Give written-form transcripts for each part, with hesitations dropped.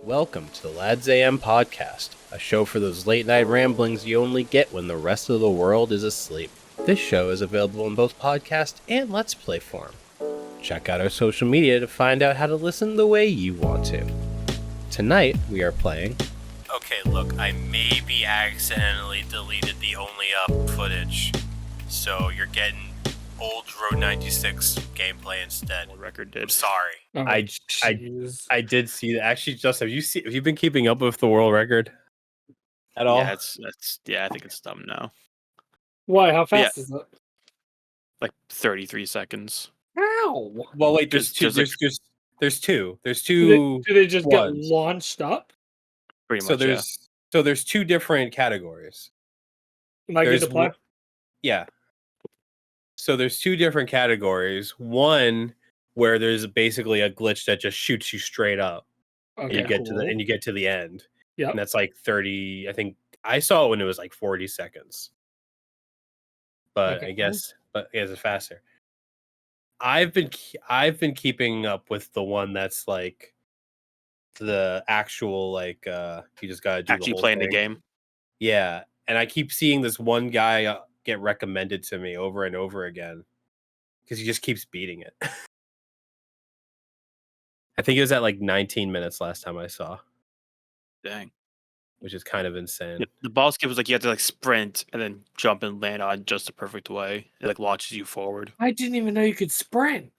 Welcome to the Lads AM podcast, a show for those late night ramblings you only get when the rest of the world is asleep. This show is available in both podcast and Let's Play form. Check out our social media to find out how to listen the way you want to. Tonight, we are playing... Okay, look, I maybe accidentally deleted the only up footage, so you're getting old Road 96 gameplay instead. Record did. I'm sorry. Oh, I did see that. Actually, Justin, have you been keeping up with the world record at all? Yeah, I think it's dumb now. Why? How fast is it? Like 33 seconds. Ow! Well, wait. There's two. Do they just ones. get launched up? Pretty much. So there's two different categories. Am I good to play? Yeah. So there's two different categories. One where there's basically a glitch that just shoots you straight up, Okay, and you get to the end. Yeah, And that's like 30. I think I saw it when it was like 40 seconds. But Okay, I guess it's faster. I've been keeping up with the one that's like the actual like you just gotta do actually the whole playing thing. the game. Yeah, and I keep seeing this one guy get recommended to me over and over again because he just keeps beating it. I think it was at like 19 minutes last time I saw, Dang. which is kind of insane. The ball skip was like you have to like sprint and then jump and land on just the perfect way. It like launches you forward. I didn't even know you could sprint,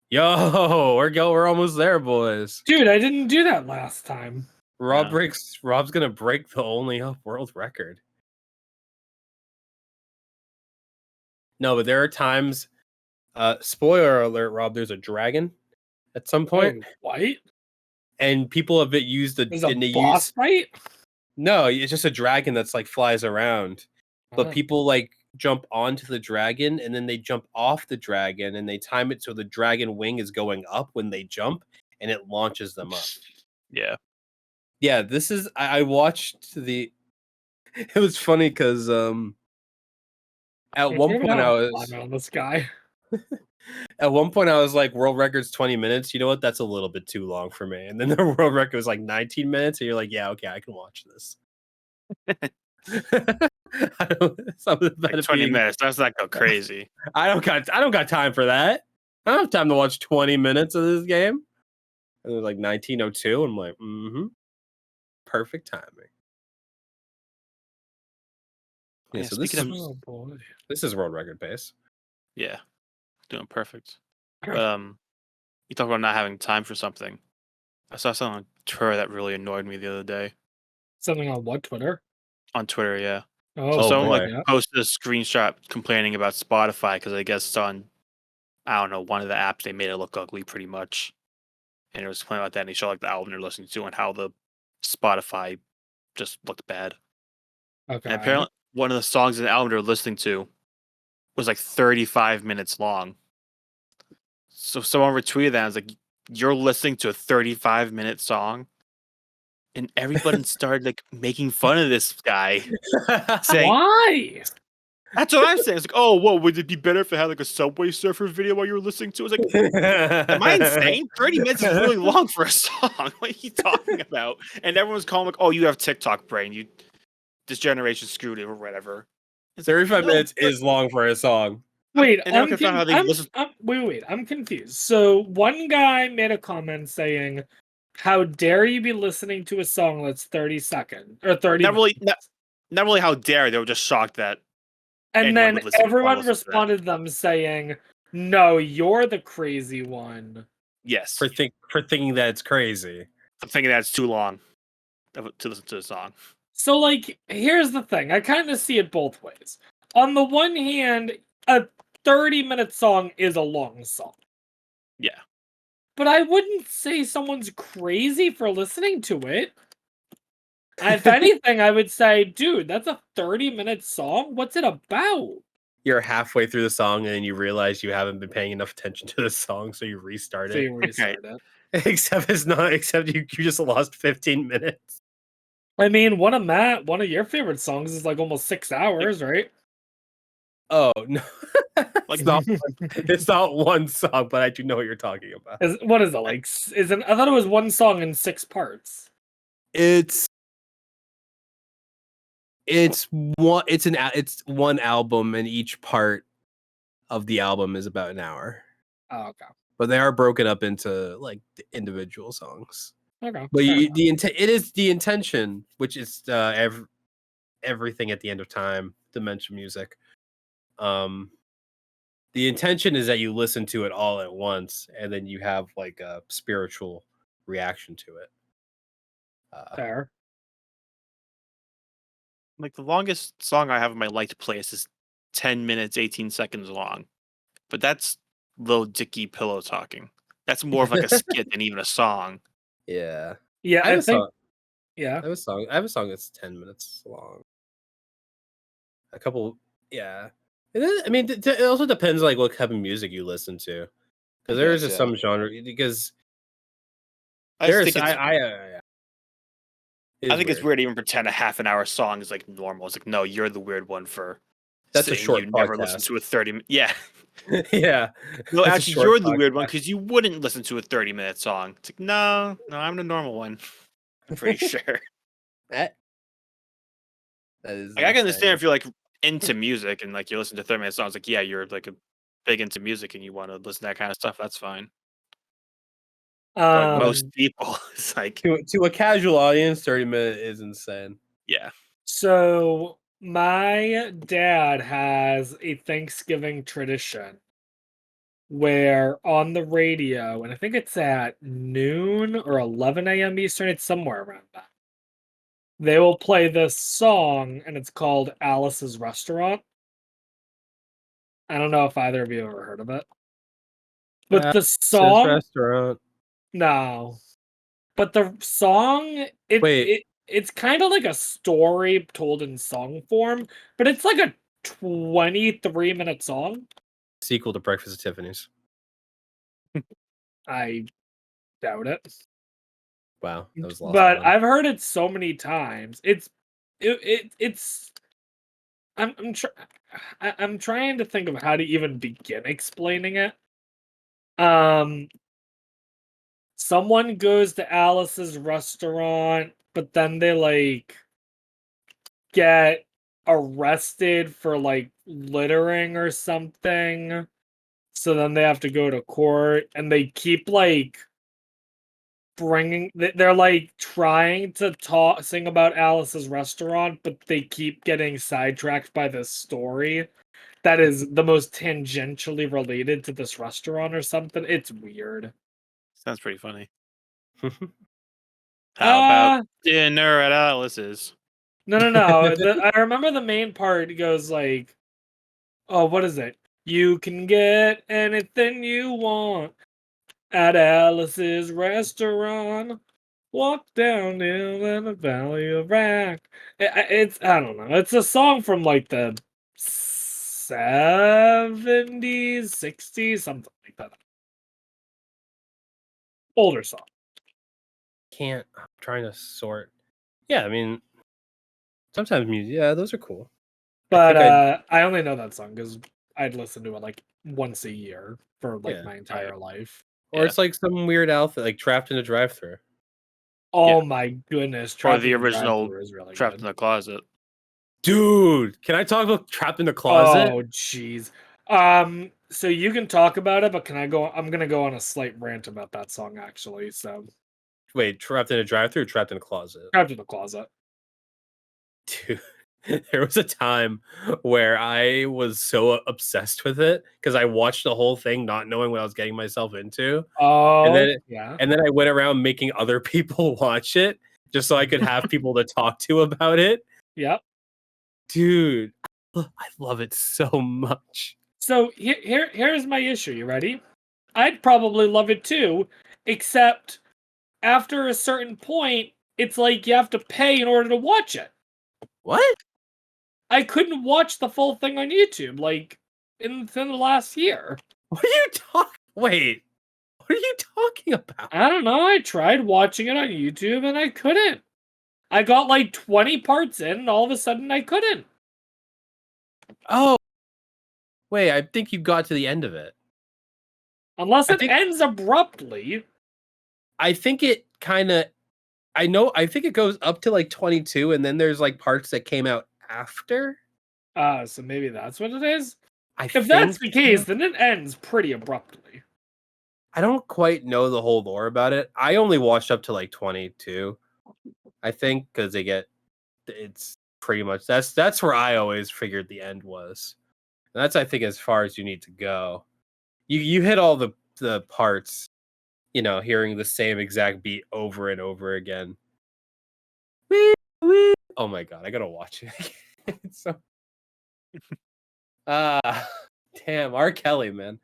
Yo, we're almost there, boys. dude. I didn't do that last time. Rob's gonna break the only up world record. No, but there are times. Spoiler alert, Rob. There's a dragon at some point, Wait, and people have used the. there's a boss fight. No, it's just a dragon that's like flies around, but Oh. people like jump onto the dragon and then they jump off the dragon and they time it so the dragon wing is going up when they jump and it launches them up. Yeah. This is I watched the. It was funny because at one point I was on this guy. At one point I was like, world record's 20 minutes. You know what? That's a little bit too long for me. And then the world record was like 19 minutes. And you're like, yeah, okay, I can watch this. Like 20 minutes. That's not go crazy. I don't got time for that. I don't have time to watch 20 minutes of this game. And it was like 1902. I'm like, perfect timing. Yeah, so this is world record pace. Yeah. Doing perfect. But you talk about not having time for something. I saw something on Twitter that really annoyed me the other day. Something on what, Twitter? On Twitter, yeah. Oh, So someone boy. like posted a screenshot complaining about Spotify because I guess it's on, I don't know, one of the apps they made it look ugly pretty much. And it was complaining about that, and they showed like the album they're listening to and how the Spotify just looked bad. Okay. And apparently one of the songs in the album they're listening to was like 35 minutes long. So someone retweeted that and was like, you're listening to a 35-minute song? And everybody started like making fun of this guy. Saying, Why? that's what I'm saying. It's like, oh, whoa, would it be better if it had like a Subway Surfer video while you were listening to it? I was like, am I insane? 30 minutes is really long for a song. What are you talking about? And everyone's calling like, oh, you have TikTok brain. This generation screwed it or whatever. It's 35 minutes is long for a song. Wait, And wait, I'm confused. So one guy made a comment saying, how dare you be listening to a song that's 30 seconds or 30 minutes? Not really how dare, they were just shocked that. And then everyone responded to them saying, no, you're the crazy one. Yes. For thinking that it's crazy. I'm thinking that's too long to listen to the song. So, like, here's the thing. I kind of see it both ways. On the one hand, a 30-minute song is a long song. Yeah. But I wouldn't say someone's crazy for listening to it. If anything, I would say, dude, that's a 30-minute song? What's it about? You're halfway through the song and you realize you haven't been paying enough attention to the song, so you restart it. It. Except you just lost 15 minutes. I mean, one of your favorite songs is like almost 6 hours, right? Oh no, Like, it's not one song, but I do know what you're talking about. What is it like? I thought it was one song in 6 parts. It's it's one album, and each part of the album is about an hour. Oh, okay. But they are broken up into like individual songs. Okay. But fair enough. it is the intention, which is everything at the end of time, Dementia music. The intention is that you listen to it all at once, and then you have like a spiritual reaction to it. Fair. like the longest song I have in my liked playlist is 10 minutes, 18 seconds long. But that's Lil Dicky pillow talking. That's more of like a skit than even a song. Yeah, Yeah, I have I a think. song. Yeah. I have a song that's 10 minutes long. A couple, yeah. I mean, it also depends like what type of music you listen to, I because there is guess, just yeah. some genre. Because I just there think is, it's it I is think it's weird. weird to even pretend a half an hour song is like normal. It's like, no, you're the weird one for That's a saying you short never listen podcast. to a 30 minute. Yeah. Yeah, No, that's a actually, short you're the weird one podcast. because you wouldn't listen to a 30-minute song. It's like, no, I'm the normal one. I'm pretty sure. That is Like, I can understand insane. if you're like into music and like you listen to 30-minute songs. Like, yeah, you're like a big into music and you want to listen to that kind of stuff. That's fine. But most Um. people, it's like, To a casual audience, 30 minute is insane. yeah. So my dad has a Thanksgiving tradition where on the radio, and I think it's at noon or 11 a.m. Eastern, it's somewhere around that. They will play this song, and it's called Alice's Restaurant. I don't know if either of you ever heard of it. But the Sis song, restaurant. no. But the song, Wait, it's kind of like a story told in song form, but it's like a 23-minute song. sequel to Breakfast at Tiffany's. I doubt it. Wow, that was lost on But them. I've heard it so many times. It's I'm tr- I'm trying to think of how to even begin explaining it. Um Someone goes to Alice's restaurant, but then they like get arrested for like littering or something. So then they have to go to court and they keep like they're like trying to sing about Alice's restaurant, but they keep getting sidetracked by this story that is the most tangentially related to this restaurant or something. It's weird. Sounds pretty funny. Hmm. How about Uh dinner at Alice's? no. I remember the main part goes like, oh, what is it? You can get anything you want at Alice's restaurant. Walk down in the valley of Rack. It's I don't know. It's a song from like the 70s, 60s, something like that. Older song. I'm trying to sort. Yeah, I mean, sometimes music. Yeah, those are cool. I But think I only know that song because I'd listen to it like once a year for like yeah. my Right. entire life. Or Yeah. it's like some weird outfit, like Trapped in a Drive-Thru. Oh Yeah. my goodness, Or Trapped the in the original Drive-Thru is really Trapped good. in the Closet. Dude, can I talk about Trapped in the Closet? Oh jeez. So you can talk about it, but can I go? I'm gonna go on a slight rant about that song actually. So Wait, Trapped in a Drive-Thru or Trapped in a Closet? Trapped in the Closet. Dude, there was a time where I was so obsessed with it because I watched the whole thing not knowing what I was getting myself into. And Oh then yeah. I went around making other people watch it just so I could have people to talk to about it. Yep. Dude, I love it so much. So here's my issue. You ready? I'd probably love it too, except after a certain point, it's like you have to pay in order to watch it. What? I couldn't watch the full thing on YouTube like within the last year. What are you talking? Wait, what are you talking about? I don't know. I tried watching it on YouTube and I couldn't. I got like 20 parts in, and all of a sudden I couldn't. Oh, Wait, I think you got to the end of it. Unless I it think- ends abruptly. I think it kind of. I think it goes up to like 22, and then there's like parts that came out after. So maybe that's what it is. I If that's think the case, then it ends pretty abruptly. I don't quite know the whole lore about it. I only watched up to like 22, I think, because it's pretty much that's where I always figured the end was. And that's I think as far as you need to go. You hit all the parts, hearing the same exact beat over and over again. Wee, wee. Oh my god, I gotta watch it. It's so ah damn, R. Kelly, man.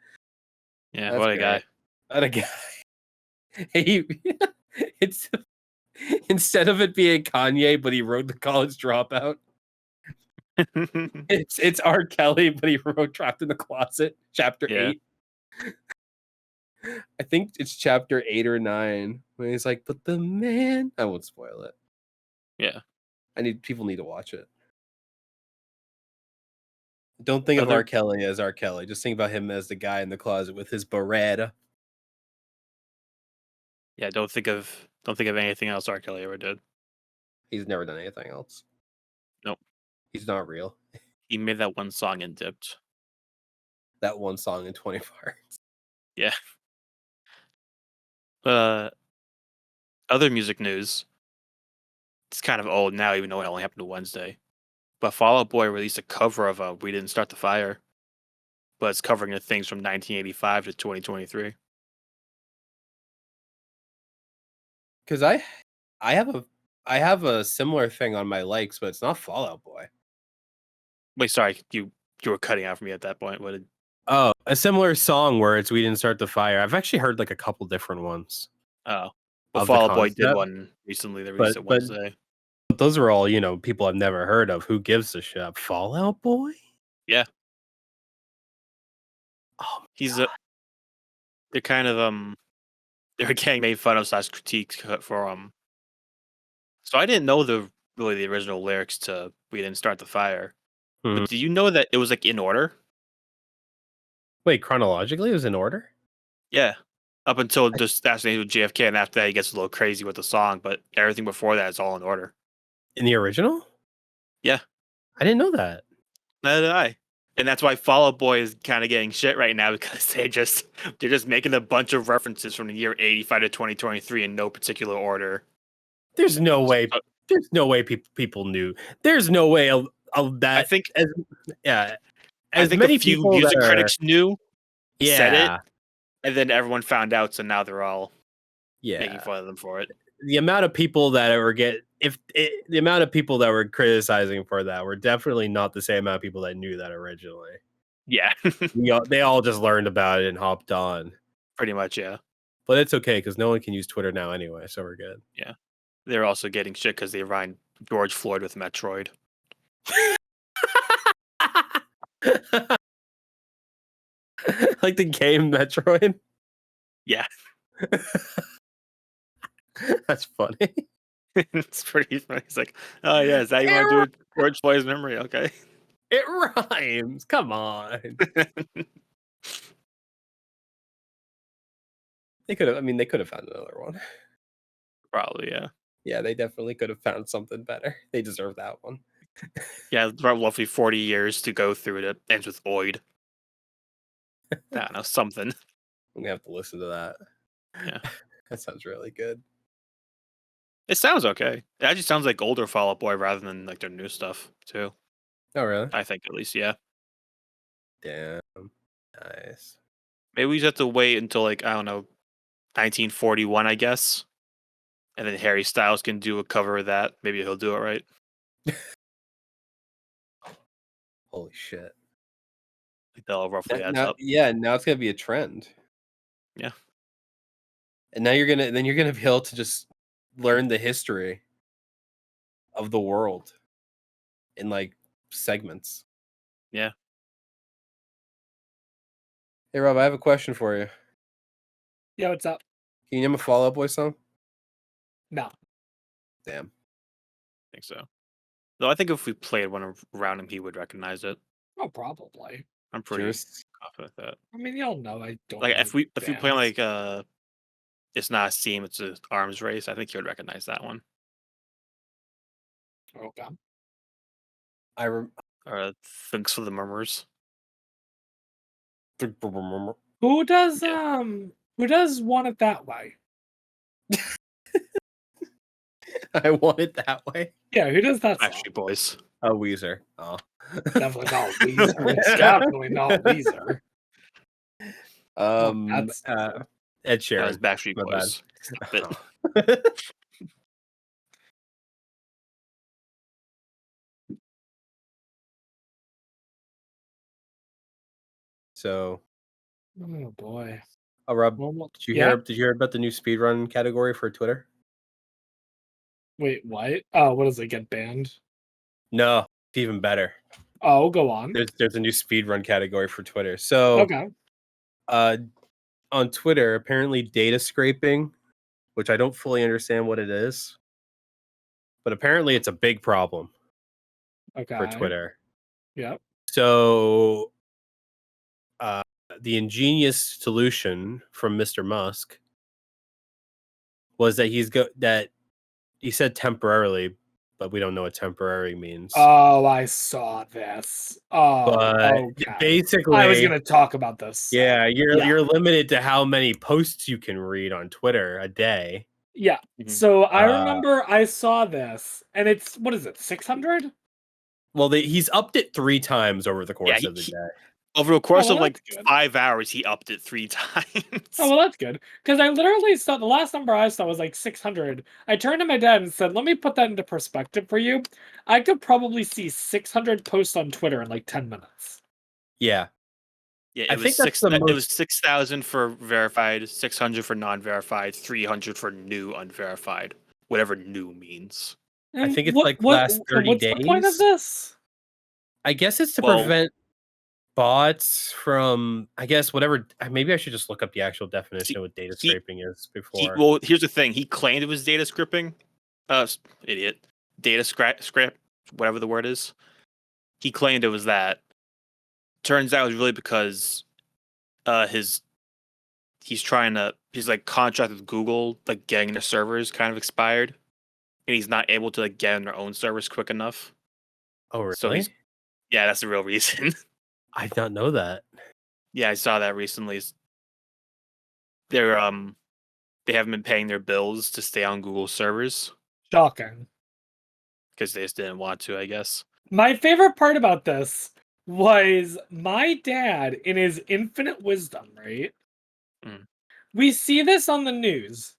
Yeah, That's what a great. guy. What a guy. He it's instead of it being Kanye, but he wrote The College Dropout. It's R. Kelly, but he wrote Trapped in the Closet, chapter Yeah. 8. I think it's chapter 8 or 9 when he's like, "But the man," I won't spoil it. Yeah. People need to watch it. Don't think of Other R. Kelly as R. Kelly. Just think about him as the guy in the closet with his beretta. Yeah, don't think of anything else R. Kelly ever did. He's never done anything else. Nope. He's not real. He made that one song and dipped. That one song in 20 parts. Yeah. Other music news. It's kind of old now, even though it only happened to Wednesday. But Fall Out Boy released a cover of "We Didn't Start the Fire," but it's covering the things from 1985 to 2023. Because I have a similar thing on my likes, but it's not Fall Out Boy. Wait, sorry, you were cutting out for me at that point. What did? Oh, a similar song where it's "We Didn't Start the Fire." I've actually heard like a couple different ones Oh, well, of the Fall Out Boy did concept, one recently. They released it but Wednesday. those are all people I've never heard of. Who gives a shit? Fall Out Boy? Yeah, Oh my he's god! they're kind of they're getting made fun of slash critiqued for So I didn't know the original lyrics to "We Didn't Start the Fire," Mhm. but do you know that it was like in order? Wait, chronologically, it was in order. Yeah, up until just assassination with JFK, and after that, he gets a little crazy with the song. But everything before that is all in order. In the original? Yeah, I didn't know that. neither did I. And that's why Fall Out Boy is kind of getting shit right now because they're just making a bunch of references from the year 85 to 2023 in no particular order. There's no way. Uh, There's no way people knew. There's no way of I that. think Yeah, I as think a many few people that music are. critics knew, said it, Yeah, and then everyone found out, so now they're all making yeah. fun of them for it. The amount of people that were the amount of people that were criticizing for that were definitely not the same amount of people that knew that originally. Yeah, They all just learned about it and hopped on. pretty much. Yeah, But it's okay because no one can use Twitter now anyway, so we're good. yeah. They're also getting shit because they rhymed George Floyd with Metroid. Like the game Metroid. Yeah, That's funny. it's pretty funny. It's like, oh yeah, is that you want to do with George Floyd's memory? Okay. It rhymes. Come on. They could have. I mean, they could have found another one. Probably, yeah. Yeah, they definitely could have found something better. They deserve that one. Yeah, about roughly 40 years to go through it. It ends with Oid. I don't know, something. I'm gonna have to listen to that. Yeah. That sounds really good. It sounds okay. It actually sounds like older Fall Out Boy rather than like their new stuff, too. Oh, really? I think at least, yeah. Damn. Nice. Maybe we just have to wait until like, I don't know, 1941, I guess. And then Harry Styles can do a cover of that. Maybe he'll do it right. Holy shit. Like that all roughly adds up. Yeah, now it's gonna be a trend. Yeah. And now you're gonna be able to just learn the history of the world in like segments. Yeah. Hey Rob, I have a question for you. Yeah, what's up? Can you name a Fall Out Boy song? No. Damn. I think so. Though I think if we played one around him, he would recognize it. Oh, probably. I'm pretty Cheers. confident with that. I mean, y'all know I don't Like know if we play bands. like it's not a Steam, it's an arms race, I think you would recognize that one. Okay. I rem- Or Thanks for the Murmurs. Who does Yeah. who does Want It That Way? I want it that way. Yeah, who does that song? Backstreet Boys. Oh, Weezer. Oh. Definitely not Weezer. It's definitely not Weezer. That's Ed That Sheeran. was Backstreet My bad. Boys. Stop it. So, oh boy. Rob, Well, did you yeah. hear about the new speedrun category for Twitter? Wait, what? Oh, what does it get banned? No, it's even better. Oh, go on. There's a new speedrun category for Twitter. So, Okay. On Twitter, apparently data scraping, which I don't fully understand what it is, but apparently it's a big problem for Okay. Twitter. Yep. So, uh, the ingenious solution from Mr. Musk was that he said temporarily, but we don't know what temporary means. Oh, I saw this. Oh, But okay. basically, I was gonna talk about this. yeah, Yeah. you're limited to how many posts you can read on Twitter a day. Yeah. Mhm. So I remember I saw this, and it's what is it, 600? Well, he's upped it 3 times over the course Yeah, of the day. over the course well, of like that's good. 5 hours, he upped it 3 Oh, times. well, that's good. Because I literally saw the last number I saw was like 600. I turned to my dad and said, let me put that into perspective for you. I could probably see 600 posts on Twitter in like 10 minutes. Yeah. Yeah, I think that's the it was most 6,000 for verified, 600 for non-verified, 300 for new unverified, whatever new means. I And think it's like last 30 what's the point of days. this? I guess it's to Well- prevent bots from, I guess, whatever. Maybe I should just look up the actual definition of what data scraping is before. Well, here's the thing. He claimed it was data scripting. Idiot. Data scrap, whatever the word is. He claimed it was that. Turns out it was really because he's like contract with Google, like getting their servers kind of expired, and he's not able to like get on their own servers quick enough. Oh, really? So yeah, that's the real reason. I did not know that. Yeah, I saw that recently. They're they haven't been paying their bills to stay on Google servers Shocking. because they just didn't want to, I guess. My favorite part about this was my dad, in his infinite wisdom, right? Mm. We see this on the news,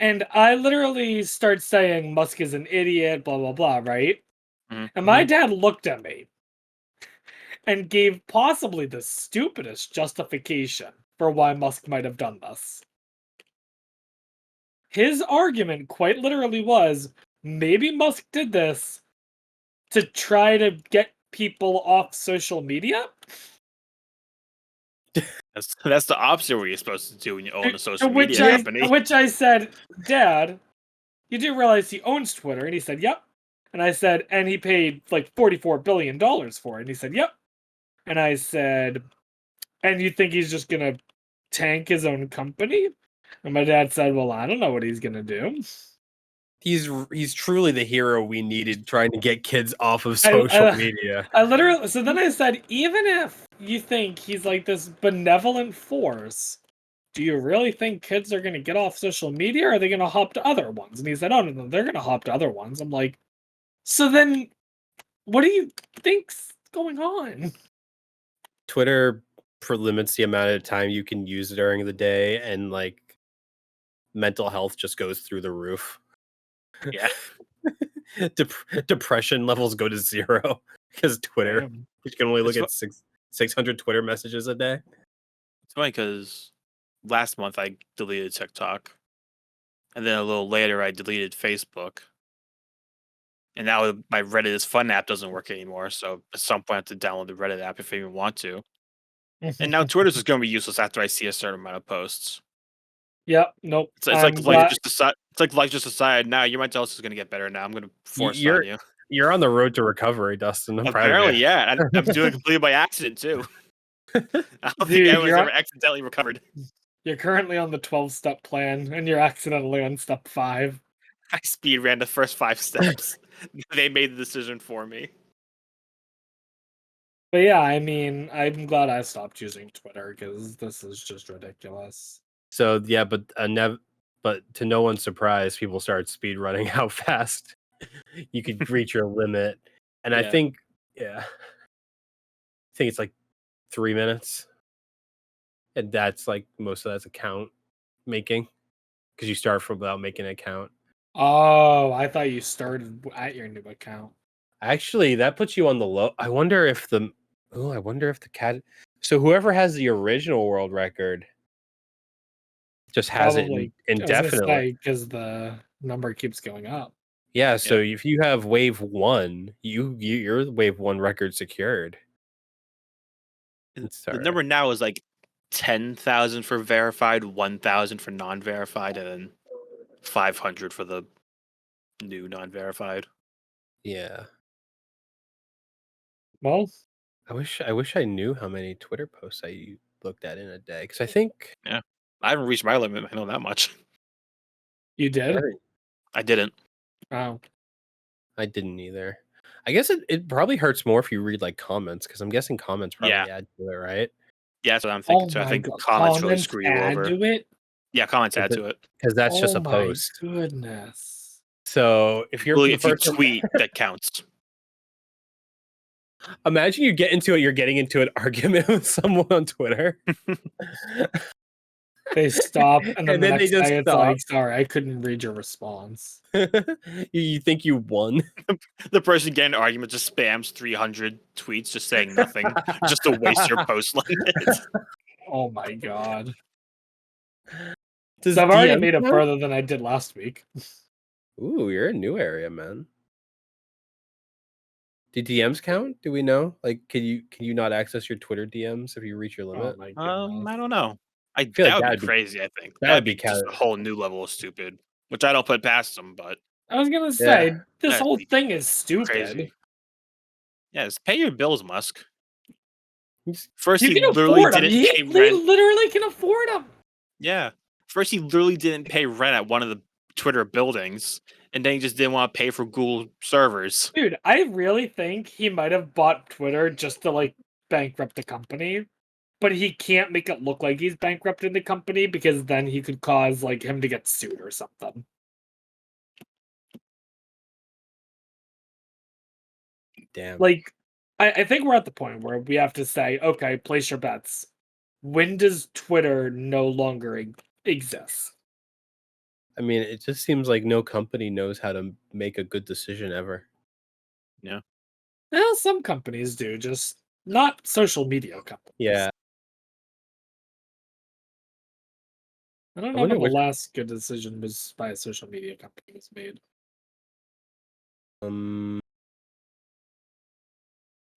and I literally start saying Musk is an idiot, blah, blah, blah, right? Mhm. And my dad looked at me and gave possibly the stupidest justification for why Musk might have done this. His argument quite literally was maybe Musk did this to try to get people off social media. That's the opposite of what you're supposed to do when you own a social Which media company. which I said, Dad, you do realize he owns Twitter? And he said, yep. And I said, and he paid like $44 billion for it. And he said, yep. And I said, and you think he's just going to tank his own company? And my dad said, well, I don't know what he's going to do. He's truly the hero we needed trying to get kids off of social media. I literally, so then I said, even if you think he's like this benevolent force, do you really think kids are going to get off social media, or are they going to hop to other ones? And he said, oh, no, they're going to hop to other ones. I'm like, so then what do you think's going on? Twitter limits the amount of time you can use during the day, and like mental health just goes through the roof. Yeah. Depression levels go to 0 because Twitter. Damn. You can only look It's at 600 Twitter messages a day. It's funny because last month I deleted TikTok, and then a little later I deleted Facebook, and now my Reddit is Fun app doesn't work anymore. So at some point I have to download the Reddit app if I even want to. And now Twitter's just going to be useless after I see a certain amount of posts. Yep, nope. It's like life just decided. It's like life just decided. Now your mental health is going to get better. Now I'm going to force it on you. You're on the road to recovery, Dustin. I'm proud of Apparently, you. yeah. I'm doing it completely by accident too. I don't think Dude, anyone's ever accidentally recovered. You're currently on the 12-step plan, and you're accidentally on step 5. I speed ran the first 5 steps. They made the decision for me. But yeah, I mean, I'm glad I stopped using Twitter because this is just ridiculous. So yeah, but to no one's surprise, people started speed running how fast you could reach your limit, and I Yeah. think it's like 3 minutes, and that's like most of that's account making because you start from without making an account. Oh, I thought you started at your new account. Actually, that puts you on the low. I wonder if the cat. So whoever has the original world record just has it Probably, I was gonna indefinitely. say, because the number keeps going up. Yeah, so if you have wave 1, your wave 1 record secured. The number now is like 10,000 for verified, 1,000 for non-verified, and then 500 for the new non-verified. Yeah. Well, I wish I knew how many Twitter posts I looked at in a day because I think I haven't reached my limit. I know that much. you did? I didn't. Oh. I didn't either. I guess it probably hurts more if you read like comments because I'm guessing comments probably add to it, right? Yeah, that's what I'm Oh thinking too. I my think god, comments really comments screw you add over. to it? Yeah, comments add to it. Because that's just Oh a my post. goodness. So if you're Really, the if you person, tweet, that counts. imagine you're getting into an argument with someone on Twitter. They stop, and then And the then they next just day it's stop. like, sorry, I couldn't read your response. You think you won? The person getting an argument just spams 300 tweets just saying nothing, just to waste your post limit. Oh my god. Does So I've already DM made it count? further than I did last week. Ooh, you're a new area, man. Do DMs count? Do we know? Like, can you not access your Twitter DMs if you reach your Oh limit? my goodness. I don't know. feel like That would be that'd be crazy. I think that would that'd be be just a counted. whole new level of stupid, which I don't put past them. But I was gonna Yeah. say, this That'd whole be thing is stupid. crazy. Yes, pay your bills, Musk. Just- First, You he can literally afford them. didn't They pay rent. literally can afford them. Yeah. First, he literally didn't pay rent at one of the Twitter buildings, and then he just didn't want to pay for Google servers. Dude, I really think he might have bought Twitter just to like bankrupt the company, but he can't make it look like he's bankrupted the company because then he could cause like him to get sued or something. Damn. Like, I think we're at the point where we have to say, okay, place your bets. When does Twitter no longer exist? I mean, it just seems like no company knows how to make a good decision ever. Yeah. Well, some companies do, just not social media companies. Yeah. I don't I know wonder when the which last good decision was by a social media company was made.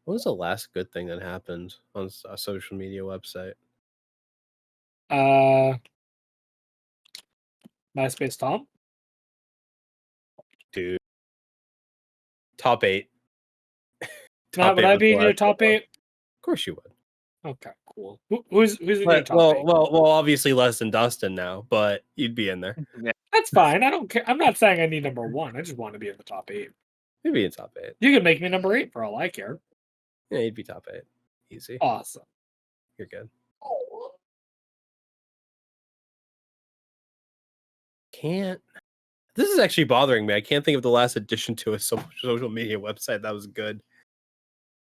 what was the last good thing that happened on a social media website? MySpace Tom? Dude. Top 8. Now, would 8 I was be the in your last good top one. 8? Of course you would. Okay, cool. Who's in your top 8? Well, obviously less than Dustin now, but you'd be in there. Yeah. That's fine. I don't care. I'm not saying I need number 1. I just want to be in the top 8. You'd be in top 8. You can make me number 8 for all I care. Yeah, you'd be top 8. Easy. Awesome. You're good. Can't. This is actually bothering me. I can't think of the last addition to a social media website that was good.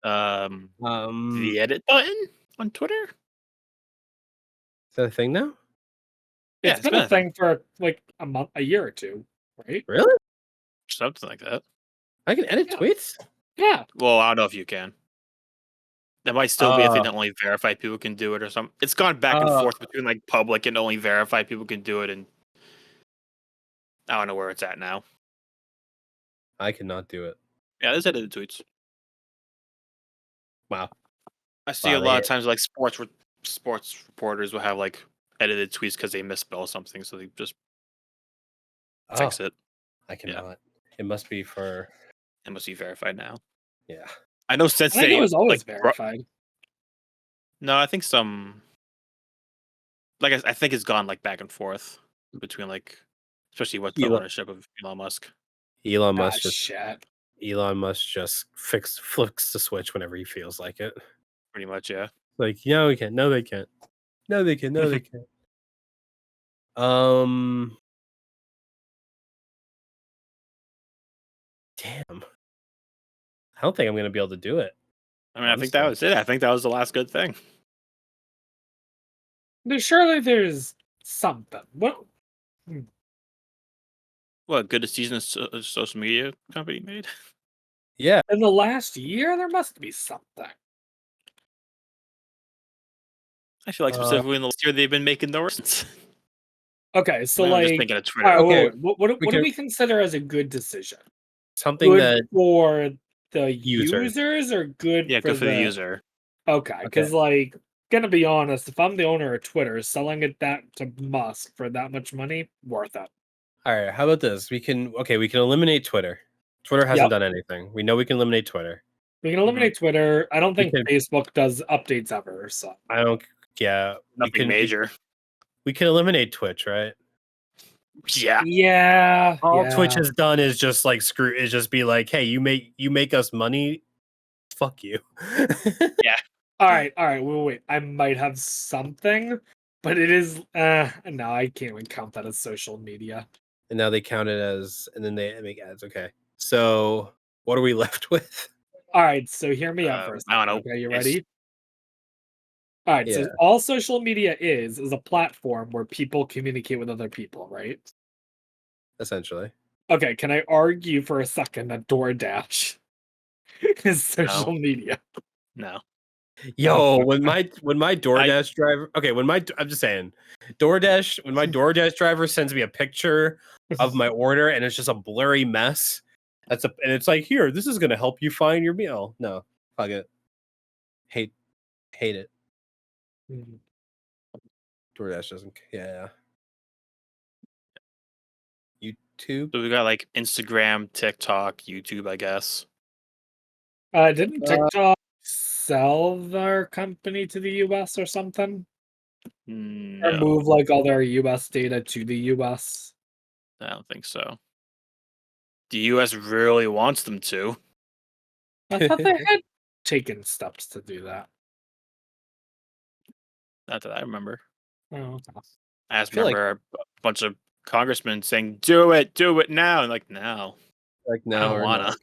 The edit button on Twitter. Is that a thing now? Yeah, It's been a thing for like a year or two, right? Really? Something like that. I can edit tweets? Yeah. Well, I don't know if you can. That might still be a thing that only verified people can do it or something. It's gone back and forth between like public and only verified people can do it, and I don't know where it's at now. I cannot do it. Yeah, there's edited tweets. Wow. I see a lot of times like sports reporters will have like edited tweets because they misspell something, so they just fix it. I cannot. It must be for. It must be verified now. Yeah. I know since I think it was always like, verified. No, I think some. Like I think it's gone like back and forth between like, especially with the Elon, ownership of Elon Musk. Elon Ah, Musk just shit. Elon Musk just flicks the switch whenever he feels like it. Pretty much, yeah. Like, no, we can't. No, they can't. No, they can. No, they can't. Damn. I don't think I'm gonna be able to do it. I mean, I think that was it. I think that was the last good thing. Surely there's something. What? What good season a social media company made? Yeah. In the last year, there must be something. I feel like specifically in the last year they've been making the worst. Okay, so I'm just like, thinking of all right, Twitter. Okay, wait. What we do can we consider as a good decision? something Good that for the users. users or good Yeah, for good for the the? user. Okay, Okay. because like, gonna be honest, if I'm the owner of Twitter, selling it that to Musk for that much money, worth it. All right, how about this? We can eliminate Twitter. Twitter hasn't Yep. done anything. We know we can eliminate Twitter. We can eliminate Twitter. I don't We think can Facebook does updates ever. So I don't yeah, Nothing major. we can eliminate Twitch, right? Yeah. yeah, All yeah. Twitch has done is just like just be like, "Hey, you make us money, fuck you." Yeah. All right, wait. I might have something, but it is no, I can't even count that as social media. And now they count it as, and then they make ads. Okay, so what are we left with? All right, so hear me out for a I don't second. know. Okay, you It's ready? All right, Yeah, so all social media is a platform where people communicate with other people, right? essentially. Okay, can I argue for a second that DoorDash is social media? no. Yo, No. when my I DoorDash driver, okay, I'm just saying, when my DoorDash driver sends me a picture of my order and it's just a blurry mess, and it's like, here, this is gonna help you find your meal. No, fuck it, hate it. Mhm. DoorDash doesn't. Yeah, YouTube. so we got like Instagram, TikTok, YouTube, I guess. Didn't Uh, TikTok sell their company to the US or something? Or move No, like all their US data to the US? I don't think so. The US really wants them to. I thought they had taken steps to do that. Not that I remember. Oh, I just feel remember a bunch of congressmen saying, do it now. And like, no, like I now don't or not. wanna.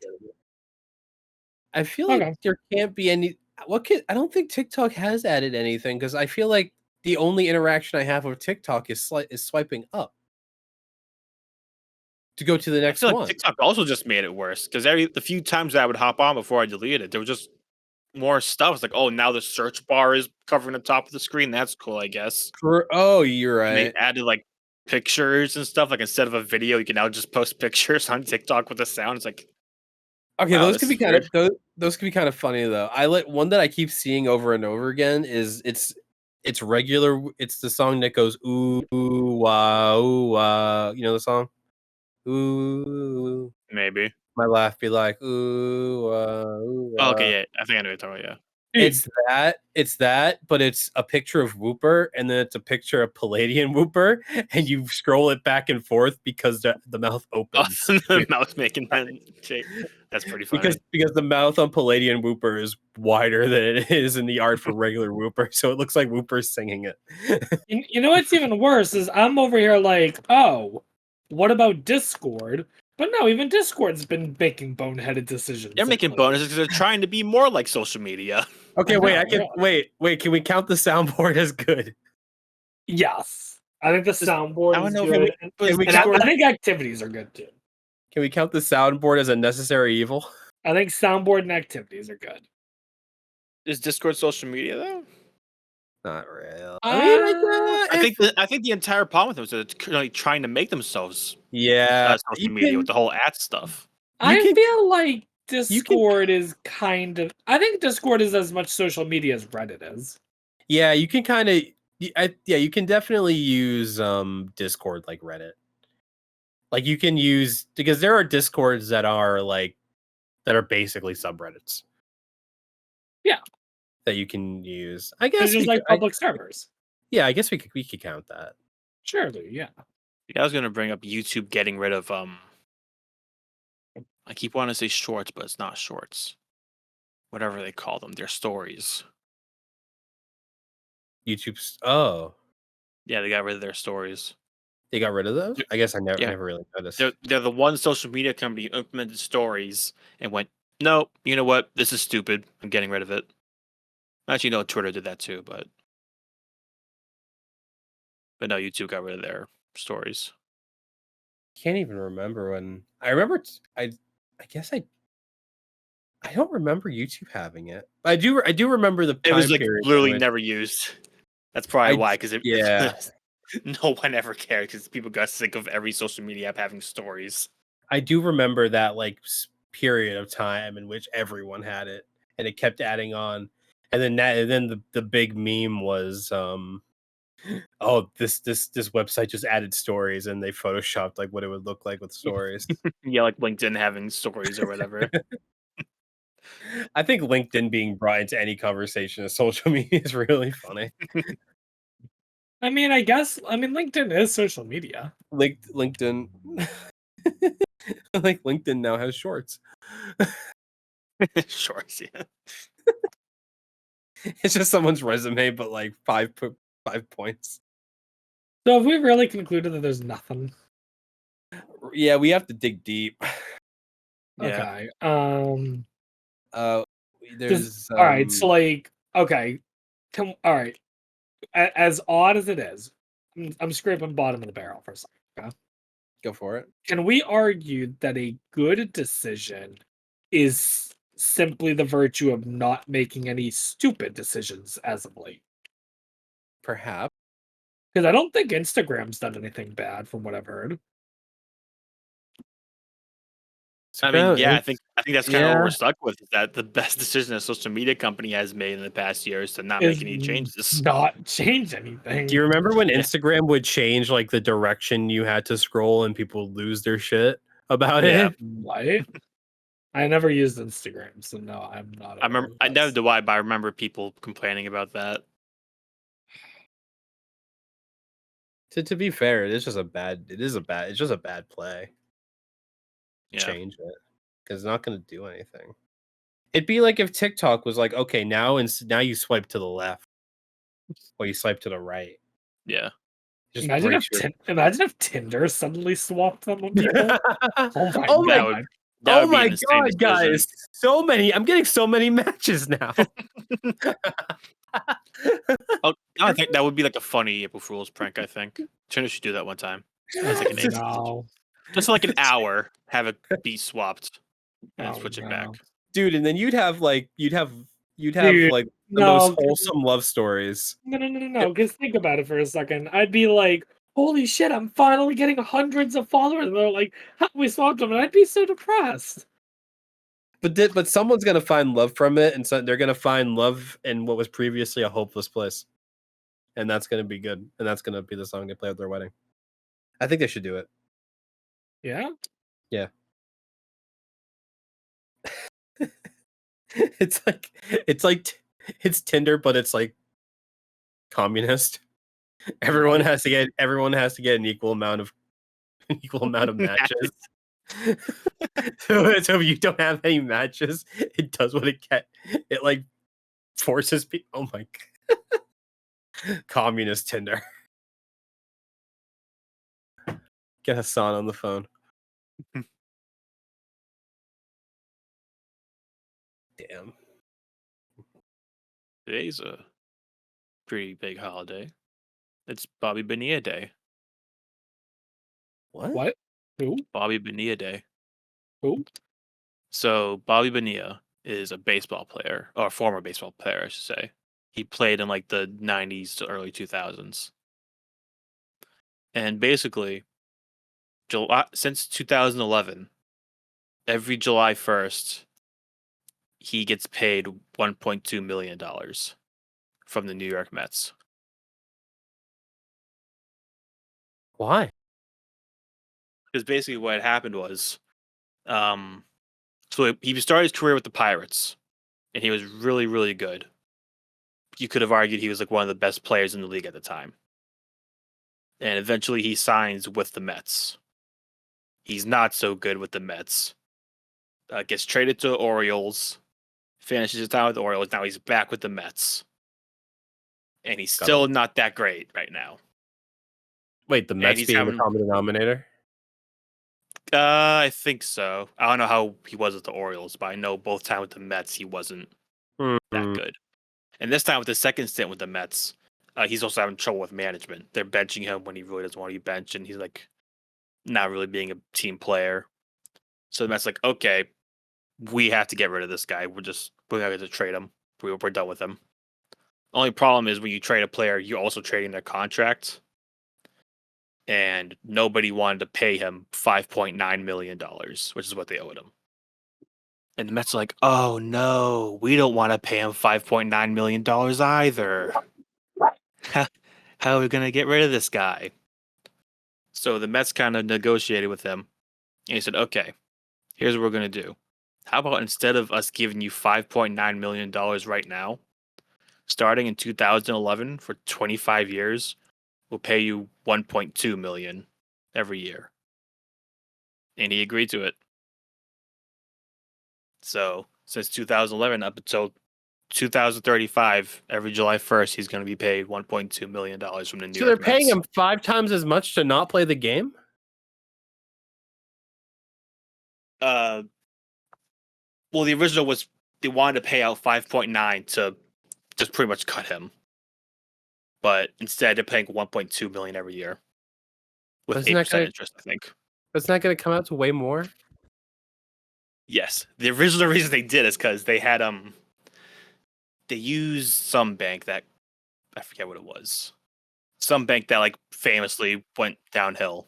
I feel like okay. there can't be any. I don't think TikTok has added anything because I feel like the only interaction I have with TikTok is swiping up to go to the I next feel like one. TikTok also just made it worse because the few times that I would hop on before I deleted it, there was just more stuff. It's like, oh, now the search bar is covering the top of the screen. That's cool, I guess. Oh, you're And they right. added like pictures and stuff. Like instead of a video, you can now just post pictures on TikTok with the sound. It's like, Okay, wow, those this could be is kind of weird. those could be kind of funny though. I like one that I keep seeing over and over again is it's regular. It's the song that goes ooh wah. You know the song? Ooh, Maybe. my laugh be like ooh Oh, wah. okay, yeah. I think I know what you're talking about. Dude, It's that, but it's a picture of Whooper, and then it's a picture of Palladian Whooper, and you scroll it back and forth because the mouth Oh, opens. the mouse making that shape. That's pretty funny. Because the mouth on Palladian Whooper is wider than it is in the art for regular Whooper, so it looks like Whooper's singing it. you know what's even worse is I'm over here like, oh, what about Discord? But no, even Discord's been making boneheaded decisions They're making lately. bonuses because they're trying to be more like social media. Okay, I wait, know, I can really. wait. Can we count the soundboard as good? Yes. I think the Just- soundboard I don't is know if good. it Can was we And count I the think activities are good too. Can we count the soundboard as a necessary evil? I think soundboard and activities are good. Is Discord social media though? Not real. I mean, Uh, I think the entire problem with them is that it's like trying to make themselves yeah, social media with the whole ad stuff. you I can feel like you can Discord is kind of. I think Discord is as much social media as Reddit is. yeah, you can kind of yeah, you can definitely use Discord like Reddit. Like you can use because there are Discords that are basically subreddits. Yeah. that you can use. I It's guess just we like could. public servers. Yeah, I guess we could count that. Surely, yeah. I was gonna bring up YouTube getting rid of I keep wanting to say shorts, but it's not shorts. Whatever they call them, they're stories. YouTube's. Oh, Yeah, they got rid of their stories. they got rid of those. I guess I never Yeah, never really noticed. they're the one social media company who implemented stories and went, no, you know what? This is stupid. I'm getting rid of it. Actually, no, Twitter did that too, but no, YouTube got rid of their stories. Can't even remember when. I remember. I guess I don't remember YouTube having it. I do remember the It was time like period in literally which never used. That's probably why, because yeah. no one ever cared because people got sick of every social media app having stories. I do remember that like period of time in which everyone had it, and it kept adding on, and then the big meme was oh this website just added stories, and they photoshopped like what it would look like with stories. Yeah, like LinkedIn having stories or whatever. I think LinkedIn being brought into any conversation of social media is really funny. I mean, LinkedIn is social media. LinkedIn, like LinkedIn now has shorts. Shorts, yeah. It's just someone's resume, but like 5 points. So have we really concluded that there's nothing? Yeah, we have to dig deep. Yeah. Okay. Uh, Does there's all right. So like, okay. All right. As odd as it is, I'm scraping bottom of the barrel for a second. Okay? go for it. Can we argue that a good decision is simply the virtue of not making any stupid decisions as of late? Perhaps. Because I don't think Instagram's done anything bad from what I've heard. I mean, yeah, I It's- think that's kind of what yeah. we're stuck with. Is that the best decision a social media company has made in the past year is to not Is make any changes. not change Do anything. you remember when Yeah. Instagram would change like the direction you had to scroll and people would lose their shit about Yeah. it? What? I never used Instagram, so no, I'm not I aware remember. of I never this. do why, but I remember people complaining about that. To be fair, it's just a bad play. Yeah. Change it because it's not going to do anything. It'd be like if TikTok was like, okay, now you swipe to the left or you swipe to the right. Yeah. Just Imagine breaks your. imagine if Tinder suddenly swapped them on people. Oh my Oh my That god. would that Oh would be my an insane god, decision. guys! So many. I'm getting so many matches now. Oh, I think that would be like a funny April Fool's prank. I think Tinder should do that one time. As like an Oh April Fool's, no. just for like an hour, have it be swapped and Oh switch it back. no. Dude, and then you'd have Dude, like the most no. wholesome love stories. No. Because think about it for a second. I'd be like, holy shit, I'm finally getting hundreds of followers. And they're like, how we swapped them? And I'd be so depressed. But someone's gonna find love from it, and so they're gonna find love in what was previously a hopeless place, and that's gonna be good, and that's gonna be the song they play at their wedding. I think they should do it. Yeah? Yeah. It's Tinder, but it's like communist. Everyone has to get an equal amount of matches. So if you don't have any matches, it does what it like forces people. Oh my god. Communist Tinder. Get Hassan on the phone. Damn. Today's a pretty big holiday. It's Bobby Bonilla Day. What? Who? Bobby Bonilla Day. Who? So Bobby Bonilla is a baseball player, or a former baseball player, I should say. He played in like the '90s to early 2000s, and basically, July since 2011, every July 1st, he gets paid $1.2 million from the New York Mets. Why? Because basically, what had happened was, so he started his career with the Pirates, and he was really, really good. you could have argued he was like one of the best players in the league at the time. And eventually he signs with the Mets. He's not so good with the Mets. Gets traded to the Orioles, finishes his time with the Orioles. Now he's back with the Mets. And he's still not that great right now. Wait, the Mets being the common denominator? I think so. I don't know how he was with the Orioles, but I know both times with the Mets he wasn't that good. And this time with the second stint with the Mets, he's also having trouble with management. They're benching him when he really doesn't want to be benched, and he's like not really being a team player. So the Mets like, okay, we have to get rid of this guy. We're going to trade him. We're done with him. Only problem is when you trade a player, you're also trading their contract. And nobody wanted to pay him $5.9 million, which is what they owed him. And the Mets are like, oh no, we don't want to pay him $5.9 million either. How are we going to get rid of this guy? So the Mets kind of negotiated with him. And he said, okay, here's what we're going to do. How about instead of us giving you $5.9 million right now, starting in 2011 for 25 years, we'll pay you $1.2 million every year. And he agreed to it. So since 2011 up until 2035, every July 1st, he's going to be paid $1.2 million from the New York Mets. So they're paying him 5 times as much to not play the game? Well, the original was they wanted to pay out 5.9 to just pretty much cut him. But instead, they're paying 1.2 million every year with 8% interest, I think. But it's not going to come out to way more? Yes. The original reason they did is because they had they used some bank that I forget what it was. Some bank that like famously went downhill.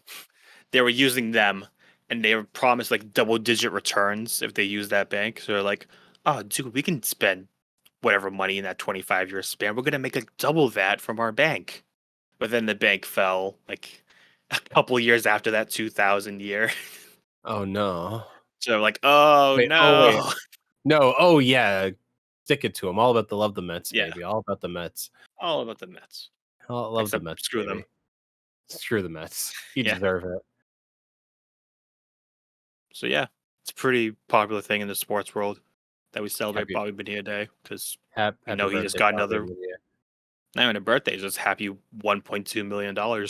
They were using them and they were promised like double-digit returns if they used that bank. So they're like, oh, dude, we can spend whatever money in that 25-year span. We're going to make like double that from our bank. But then the bank fell like a couple years after that 2000 year. Oh, no. So they're like, oh, no. No, oh, yeah. Stick it to them. All about the love the Mets, Yeah. baby. All about the Mets. All about the Mets. I love Except the Mets. screw baby. them. Screw the Mets. You Yeah. deserve it. So yeah, it's a pretty popular thing in the sports world that we celebrate Bobby Bonilla Day because we know he just got another. Not even a birthday, just happy $1.2 million.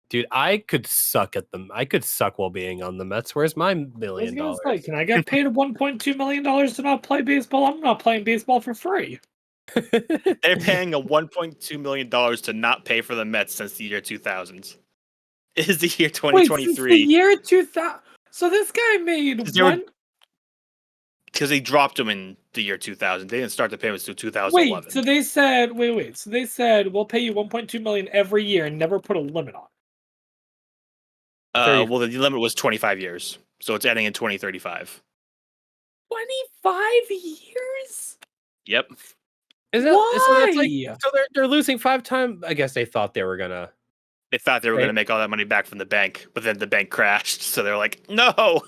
Dude, I could suck at them. I could suck while being on the Mets. Where's my $1 million? Can I get paid $1.2 million to not play baseball? I'm not playing baseball for free. They're paying a $1.2 million to not pay for the Mets since the year 2000. It is the year 2023. Wait, since the year 2000. So this guy made one. Because they dropped him in the year 2000. They didn't start the payments until 2011. Wait, so they said, wait. So they said, we'll pay you $1.2 million every year and never put a limit on it. Well, the limit was 25 years. So it's ending in 2035. 25 years? Yep. Why? So they're losing 5 times. I guess they thought they were going to. They thought they were going to make all that money back from the bank, but then the bank crashed. So they're like, no.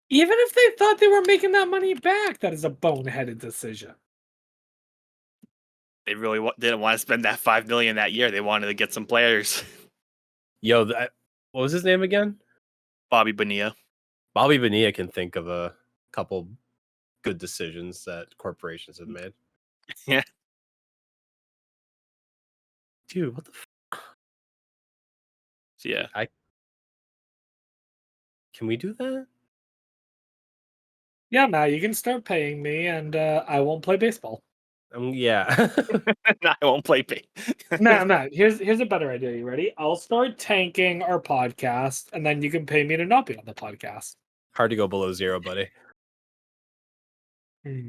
Even if they thought they were making that money back, that is a boneheaded decision. They really didn't want to spend that $5 million that year. They wanted to get some players. Yo, what was his name again? Bobby Bonilla. Bobby Bonilla can think of a couple good decisions that corporations have made. Yeah. Dude, what the So yeah. Can we do that? Yeah, Matt, you can start paying me and I won't play baseball. Yeah. No, I won't play pay. Matt, here's a better idea. You ready? I'll start tanking our podcast and then you can pay me to not be on the podcast. Hard to go below 0, buddy. This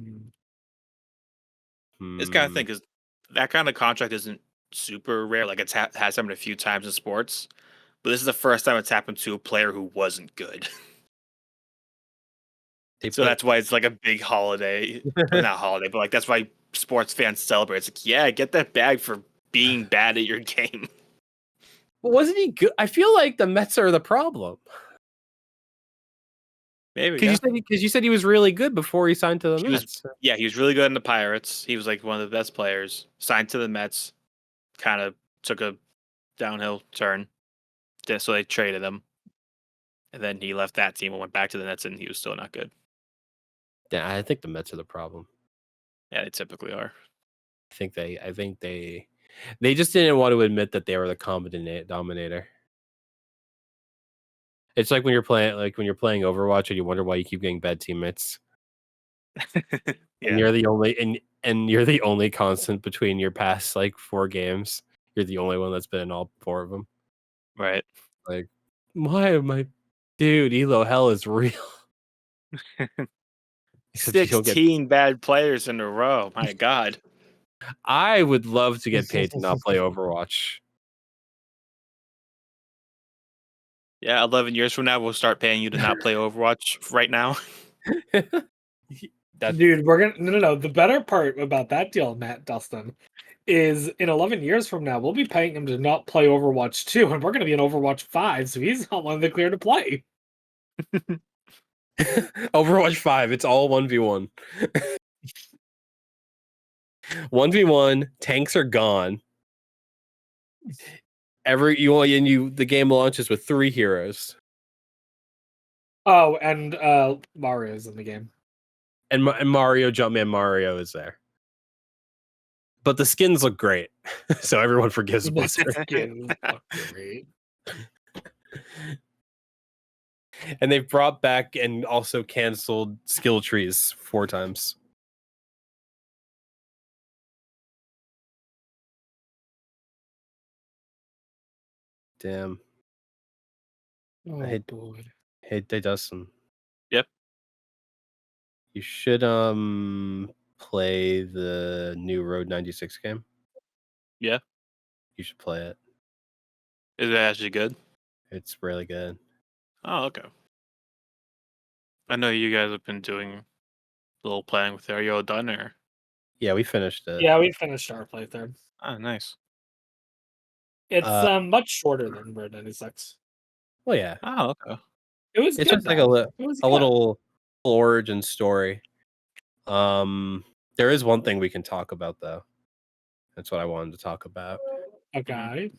kind of thing is that kind of contract isn't super rare. Like it's has happened a few times in sports, but this is the first time it's happened to a player who wasn't good. So that's why it's like a big holiday. Well, not holiday, but like that's why sports fans celebrate. It's like, yeah, get that bag for being bad at your game. But wasn't he good? I feel like the Mets are the problem. Maybe, Because yeah. you said he was really good before he signed to the He was, Mets. yeah, he was really good in the Pirates. He was like one of the best players. Signed to the Mets, kind of took a downhill turn. So they traded him, and then he left that team and went back to the Nets, and he was still not good. Yeah, I think the Mets are the problem. Yeah, they typically are. I think they just didn't want to admit that they were the common dominator. It's like when you're playing Overwatch and you wonder why you keep getting bad teammates. Yeah, And you're the only and you're the only constant between your past like 4 games. You're the only one that's been in all 4 of them. right. Like, why am I dude, Elo hell is real. Except you don't get 16 bad players in a row. My God. I would love to get paid to not play Overwatch. Yeah, 11 years from now, we'll start paying you to not play Overwatch right now. That Dude, we're gonna no. The better part about that deal, Matt Dustin, is in 11 years from now, we'll be paying him to not play Overwatch 2, and we're gonna be in Overwatch 5, so he's not one of the clear to play. Overwatch 5, it's all 1v1. 1v1, tanks are gone. The game launches with 3 heroes. Oh, and Mario's in the game. And Mario, Jumpman Mario is there. But the skins look great. So everyone forgives Blizzard. Skin fuck great. And they've brought back and also canceled skill trees 4 times. Damn. Oh hate- boy. Hey, Dustin. Yep. You should play the new Road 96 game. Yeah. You should play it. Is it actually good? It's really good. Oh, okay. I know you guys have been doing a little playing with it. Are you all done or? Yeah, we finished it. Yeah, we finished our playthrough. Oh, nice. It's much shorter than Road 96. Well, yeah. Oh, okay. It was It's good, just like though. It was a good. little origin story. There is one thing we can talk about though. That's what I wanted to talk about. Okay.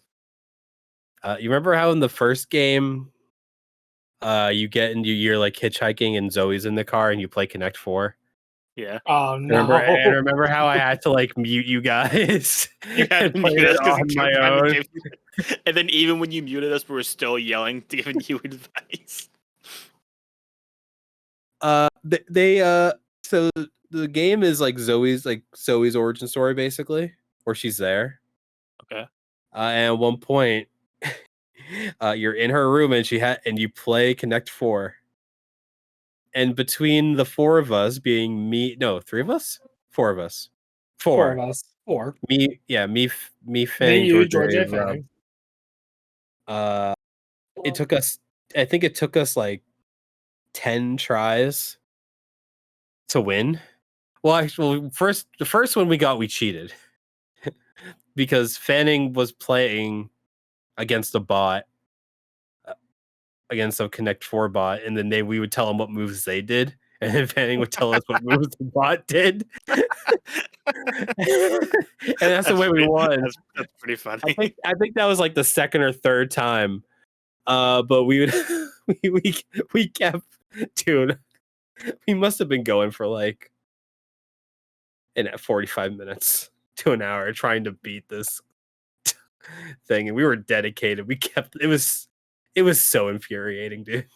You remember how in the first game, you get into you're like hitchhiking and Zoe's in the car and you play Connect 4? Yeah. Oh no. Remember how I had to like mute you guys You had and to play mute us it because on we my kept trying to own? give you. And then even when you muted us, we were still yelling, giving you advice. So the game is like Zoe's origin story basically, where she's there. Okay. And at one point, you're in her room and and you play Connect 4. And between the 4 of us being 3 of us? 4 of us. 4 4. of us. 4. Me, Me, Fanning, you, George, Georgia, Rob. Fanning. It took us, I think it took us like 10 tries to win. Well, actually, the first one we cheated because Fanning was playing against a bot, against a Connect 4 bot, and then we would tell him what moves they did, and then Fanning would tell us what moves the bot did. And that's the way we won. That's pretty funny. I think that was like the second or third time. But we would we kept, dude, we must have been going for like 45 minutes to an hour trying to beat this thing, and we were dedicated. It was so infuriating, dude.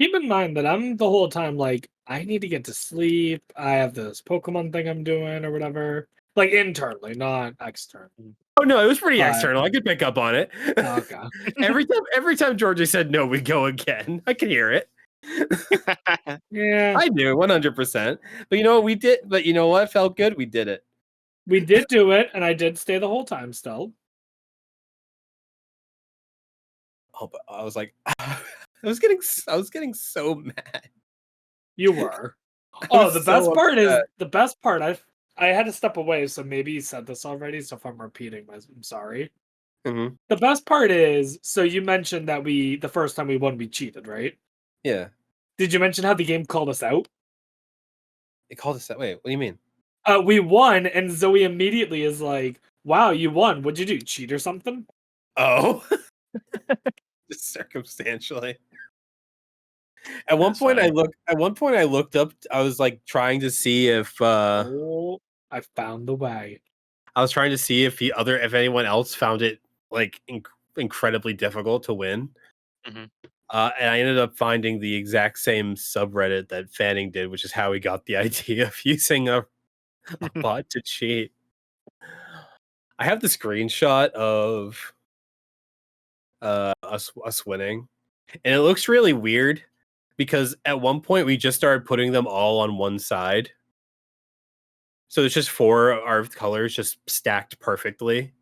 Keep in mind that I'm the whole time like, I need to get to sleep. I have this Pokemon thing I'm doing or whatever. Like internally, not externally. Oh no, it was pretty But- external. I could pick up on it. Okay. Every time Georgia said no, we go again. I could hear it. Yeah. I knew 100%. But you know what we did? But you know what felt good? We did it. We did do it, and I did stay the whole time still. Oh, but I was like, I was getting so mad. You were. I Oh, was the so best part is upset. the best part. I had to step away, so maybe you said this already. So if I'm repeating, I'm sorry. Mhm. The best part is, so you mentioned that the first time we won, we cheated, right? Yeah. Did you mention how the game called us out? It called us that. Wait, what do you mean? We won, and Zoe immediately is like, "Wow, you won! What'd you do? Cheat or something?" Oh, just circumstantially. At one That's point, funny. I looked up. I was like trying to see if Oh, I found the way. I was trying to see if if anyone else found it like incredibly difficult to win. Mhm. And I ended up finding the exact same subreddit that Fanning did, which is how he got the idea of using a bot to cheat. I have the screenshot of us winning, and it looks really weird because at one point we just started putting them all on one side. So it's just four of our colors just stacked perfectly.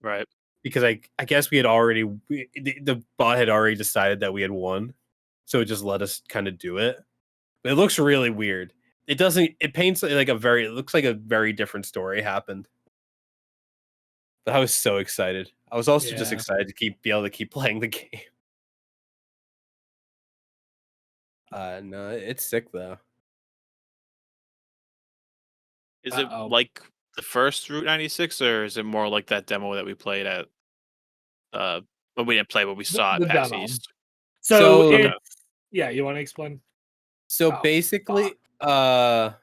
Right. Because I guess we had already the bot had already decided that we had won, so it just let us kind of do it. But it looks really weird. It doesn't. It paints like it looks like a very different story happened. But I was so excited. I was also just Yeah. excited to be able to keep playing the game. No, it's sick though. Is it Uh-oh. like the first Route 96, or is it more like that demo that we played at? Well, we didn't play, but we saw at The PAX demo. East. So So Okay. it's yeah. You want to explain? so Oh, basically, so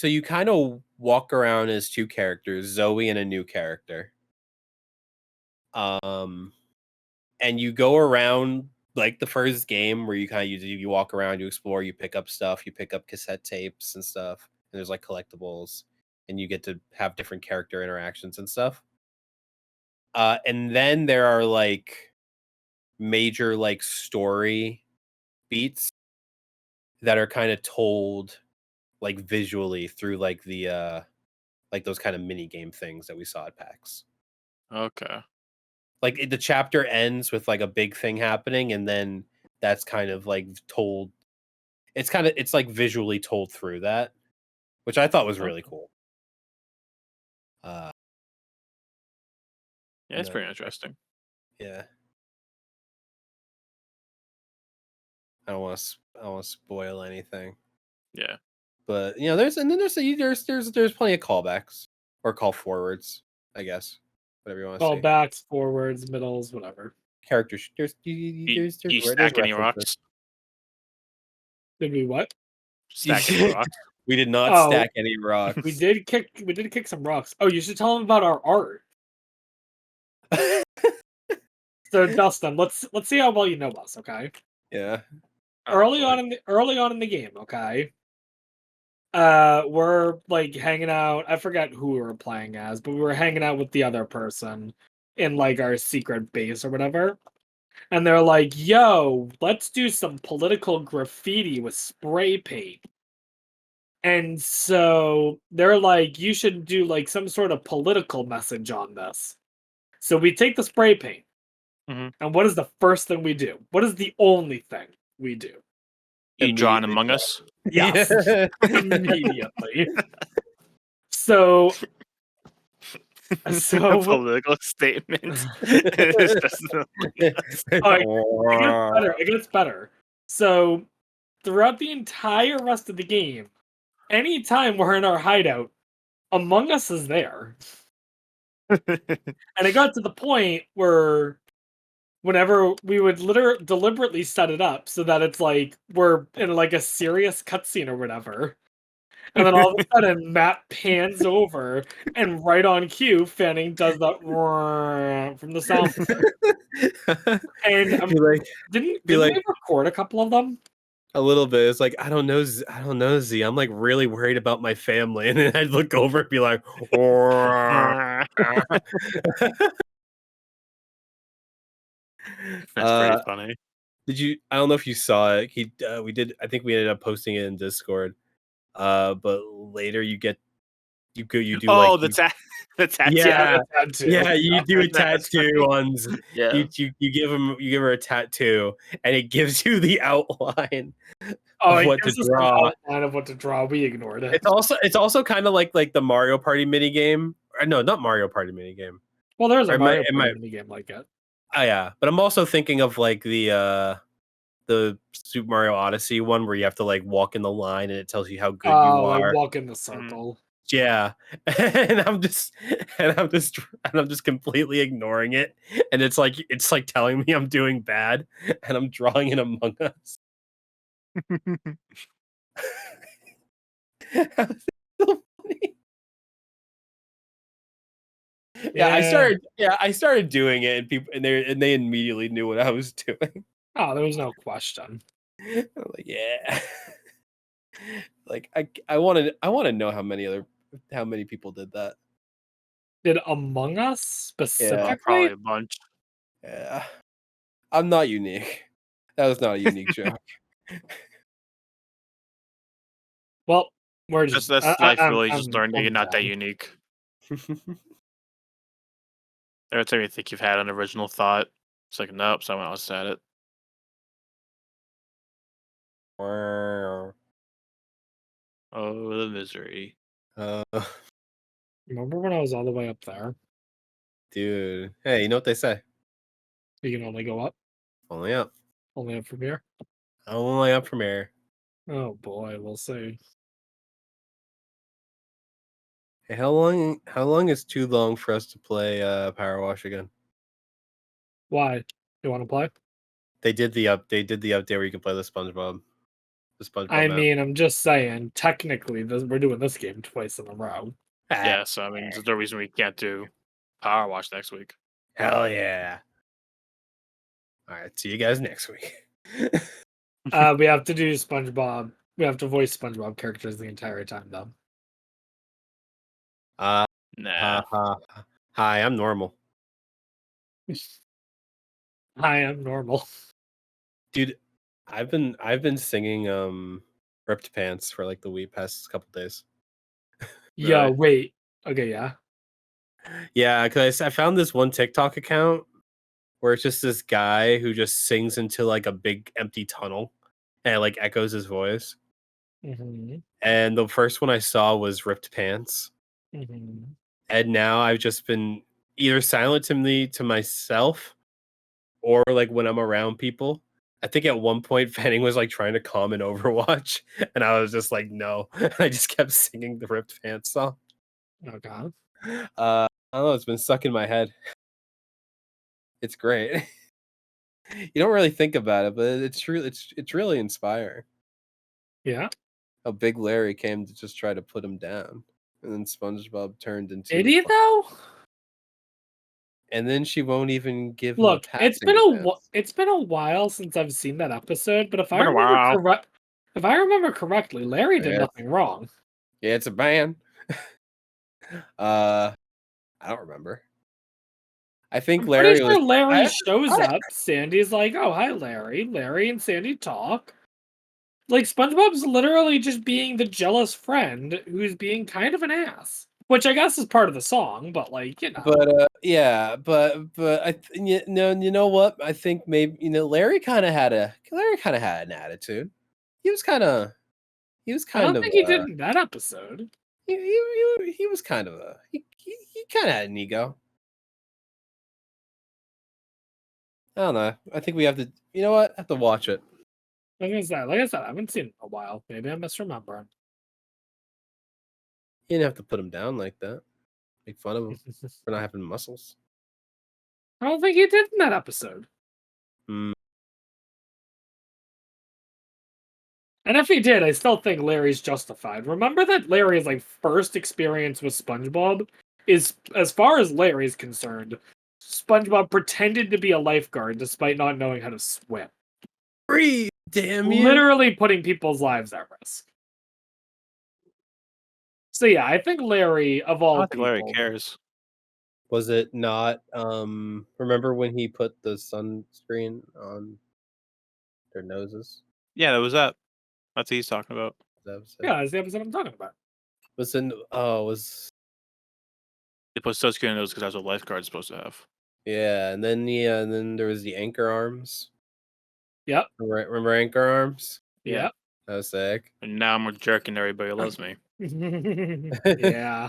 you kind of walk around as two characters, Zoe and a new character. Um, and you go around like the first game where you walk around, you explore, you pick up stuff, you pick up cassette tapes and stuff, and there's like collectibles, and you get to have different character interactions and stuff. And then there are like major like story beats that are kind of told like visually through like the like those kind of mini game things that we saw at PAX. Okay. Like the chapter ends with like a big thing happening, and then that's kind of like told. It's like visually told through that, which I thought was really okay. cool. Uh, Yeah, and it's then pretty interesting. yeah, I don't want to spoil anything, Yeah. but you know, there's plenty of callbacks or call forwards, I guess, whatever you want to Well, say. backs, forwards, middles, whatever. Characters, You, you there's stack any references. rocks? Did we what? Stack any rocks? We did not Oh, stack any rocks. we did kick some rocks. Oh, you should tell them about our art. So Dustin, let's see how well you know us, okay? Yeah. Oh, boy. Early on in the game, okay? We're like hanging out. I forget who we were playing as, but we were hanging out with the other person in like our secret base or whatever. And they're like, "Yo, let's do some political graffiti with spray paint." And so they're like, "You should do like some sort of political message on this." So we take the spray paint, Mhm. and what is the first thing we do? What is the only thing we do? You drawing Immediately. Among Us? Yes, immediately. So A so political statement. It's just oh, it gets better. It gets better. So throughout the entire rest of the game, anytime we're in our hideout, Among Us is there. And it got to the point where whenever we would deliberately set it up so that it's like we're in like a serious cutscene or whatever. And then all of a sudden Matt pans over and right on cue, Fanning does that from the soundboard. And didn't be we like record a couple of them? a little bit. It's like I don't know, I don't know, Z. I'm like really worried about my family, and then I'd look over and be like, That's pretty funny. Did you? I don't know if you saw it. We did. I think we ended up posting it in Discord. But later you do like Oh, the tattoo. yeah, the tattoo. yeah, you do a That's tattoo funny. on Yeah. you give her a tattoo, and it gives you the outline Oh, of it what to gives us an draw. outline of what to draw. We ignored it. It's also kind of like the Mario Party mini game. No, not Mario Party mini game. Well, there's Or a Mario it Party might minigame like it. oh yeah, but I'm also thinking of like the the Super Mario Odyssey one where you have to like walk in the line and it tells you how good you Oh, I are. walk in the circle. Yeah, and I'm just completely ignoring it, and it's like telling me I'm doing bad, and I'm drawing an Among Us. That's so funny. Yeah. I started doing it, and people and they immediately knew what I was doing. Oh, there was no question. I'm like, yeah. Like I want to know how many people did that. Did Among Us Yeah, Probably specifically? a bunch. yeah. I'm not unique. That was not a unique joke. Well, we're That's just that's life. Really, just I'm learning that you're not that done. unique. Every time you think you've had an original thought, it's like nope, someone else said it. Wow. Oh, the misery. Uh, Remember when I was all the way up there? dude. Hey, you know what they say? You can only go up, Only up. only up from here. Only up from here. Oh boy, we'll see. Hey, how long is too long for us to play Power Wash again? Why? You want to play? They did the update where you can play the SpongeBob I map. mean, I'm just saying, technically, we're doing this game twice in a row. Yeah, so I mean, there's no reason we can't do Power Wash next week. Hell yeah. All right, see you guys next week. We have to do SpongeBob. We have to voice SpongeBob characters the entire time, though. Uh, Nah. hi, I'm normal. I am normal. Dude, I've been singing Ripped Pants for like the past couple days. Yo, Really? wait. Okay, yeah. Yeah, because I found this one TikTok account where it's just this guy who just sings into like a big empty tunnel and it like echoes his voice. Mm-hmm. And the first one I saw was Ripped Pants. Mm-hmm. And now I've just been either silently to myself or like when I'm around people. I think at one point Fanning was like trying to comment Overwatch, and I was just like, no. I just kept singing the Ripped Pants song. Oh god. I don't know. It's been stuck in my head. It's great. You don't really think about it, but it's true. It's really inspiring. Yeah. How Big Larry came to just try to put him down, and then SpongeBob turned into Did the he though? and then she won't even give him a Look, passing chance. it's been a while since I've seen that episode, but if I Been a remember while. if I remember correctly, Larry did Yeah, nothing wrong. yeah, it's a ban. I don't remember. I think I'm pretty Larry was. sure Larry I, shows I, up. Sandy's like, "Oh, hi, Larry." Larry and Sandy talk. Like SpongeBob's literally just being the jealous friend who's being kind of an ass, which I guess is part of the song. But like, you know, but yeah, but you know what? I think maybe Larry kind of had an attitude. He was kind of he was I kind don't of think he did in that episode. he was kind of he kind of had an ego. I don't know. I think we have to. You know what? I have to watch it. Like I said, I haven't seen it in a while. Maybe I'm misremembering. You didn't have to put him down like that. Make fun of him for not having muscles. I don't think he did in that episode. Mm, And if he did, I still think Larry's justified. Remember that Larry's like first experience with SpongeBob is, as far as Larry's concerned, SpongeBob pretended to be a lifeguard despite not knowing how to swim. breathe, damn you! Literally putting people's lives at risk. So yeah, I think Larry, of I all don't think Larry people, cares. Was it not? Remember when he put the sunscreen on their noses? Yeah, that was that. That's what he's talking about. That was it. yeah, that's the episode I'm talking about. Was in was They put sunscreen in those because that's what lifeguard's supposed to have. yeah, and then there was the anchor arms. Yep, Remember anchor arms? Yeah. yep. That was sick. And now I'm a jerk and everybody loves me. Yeah.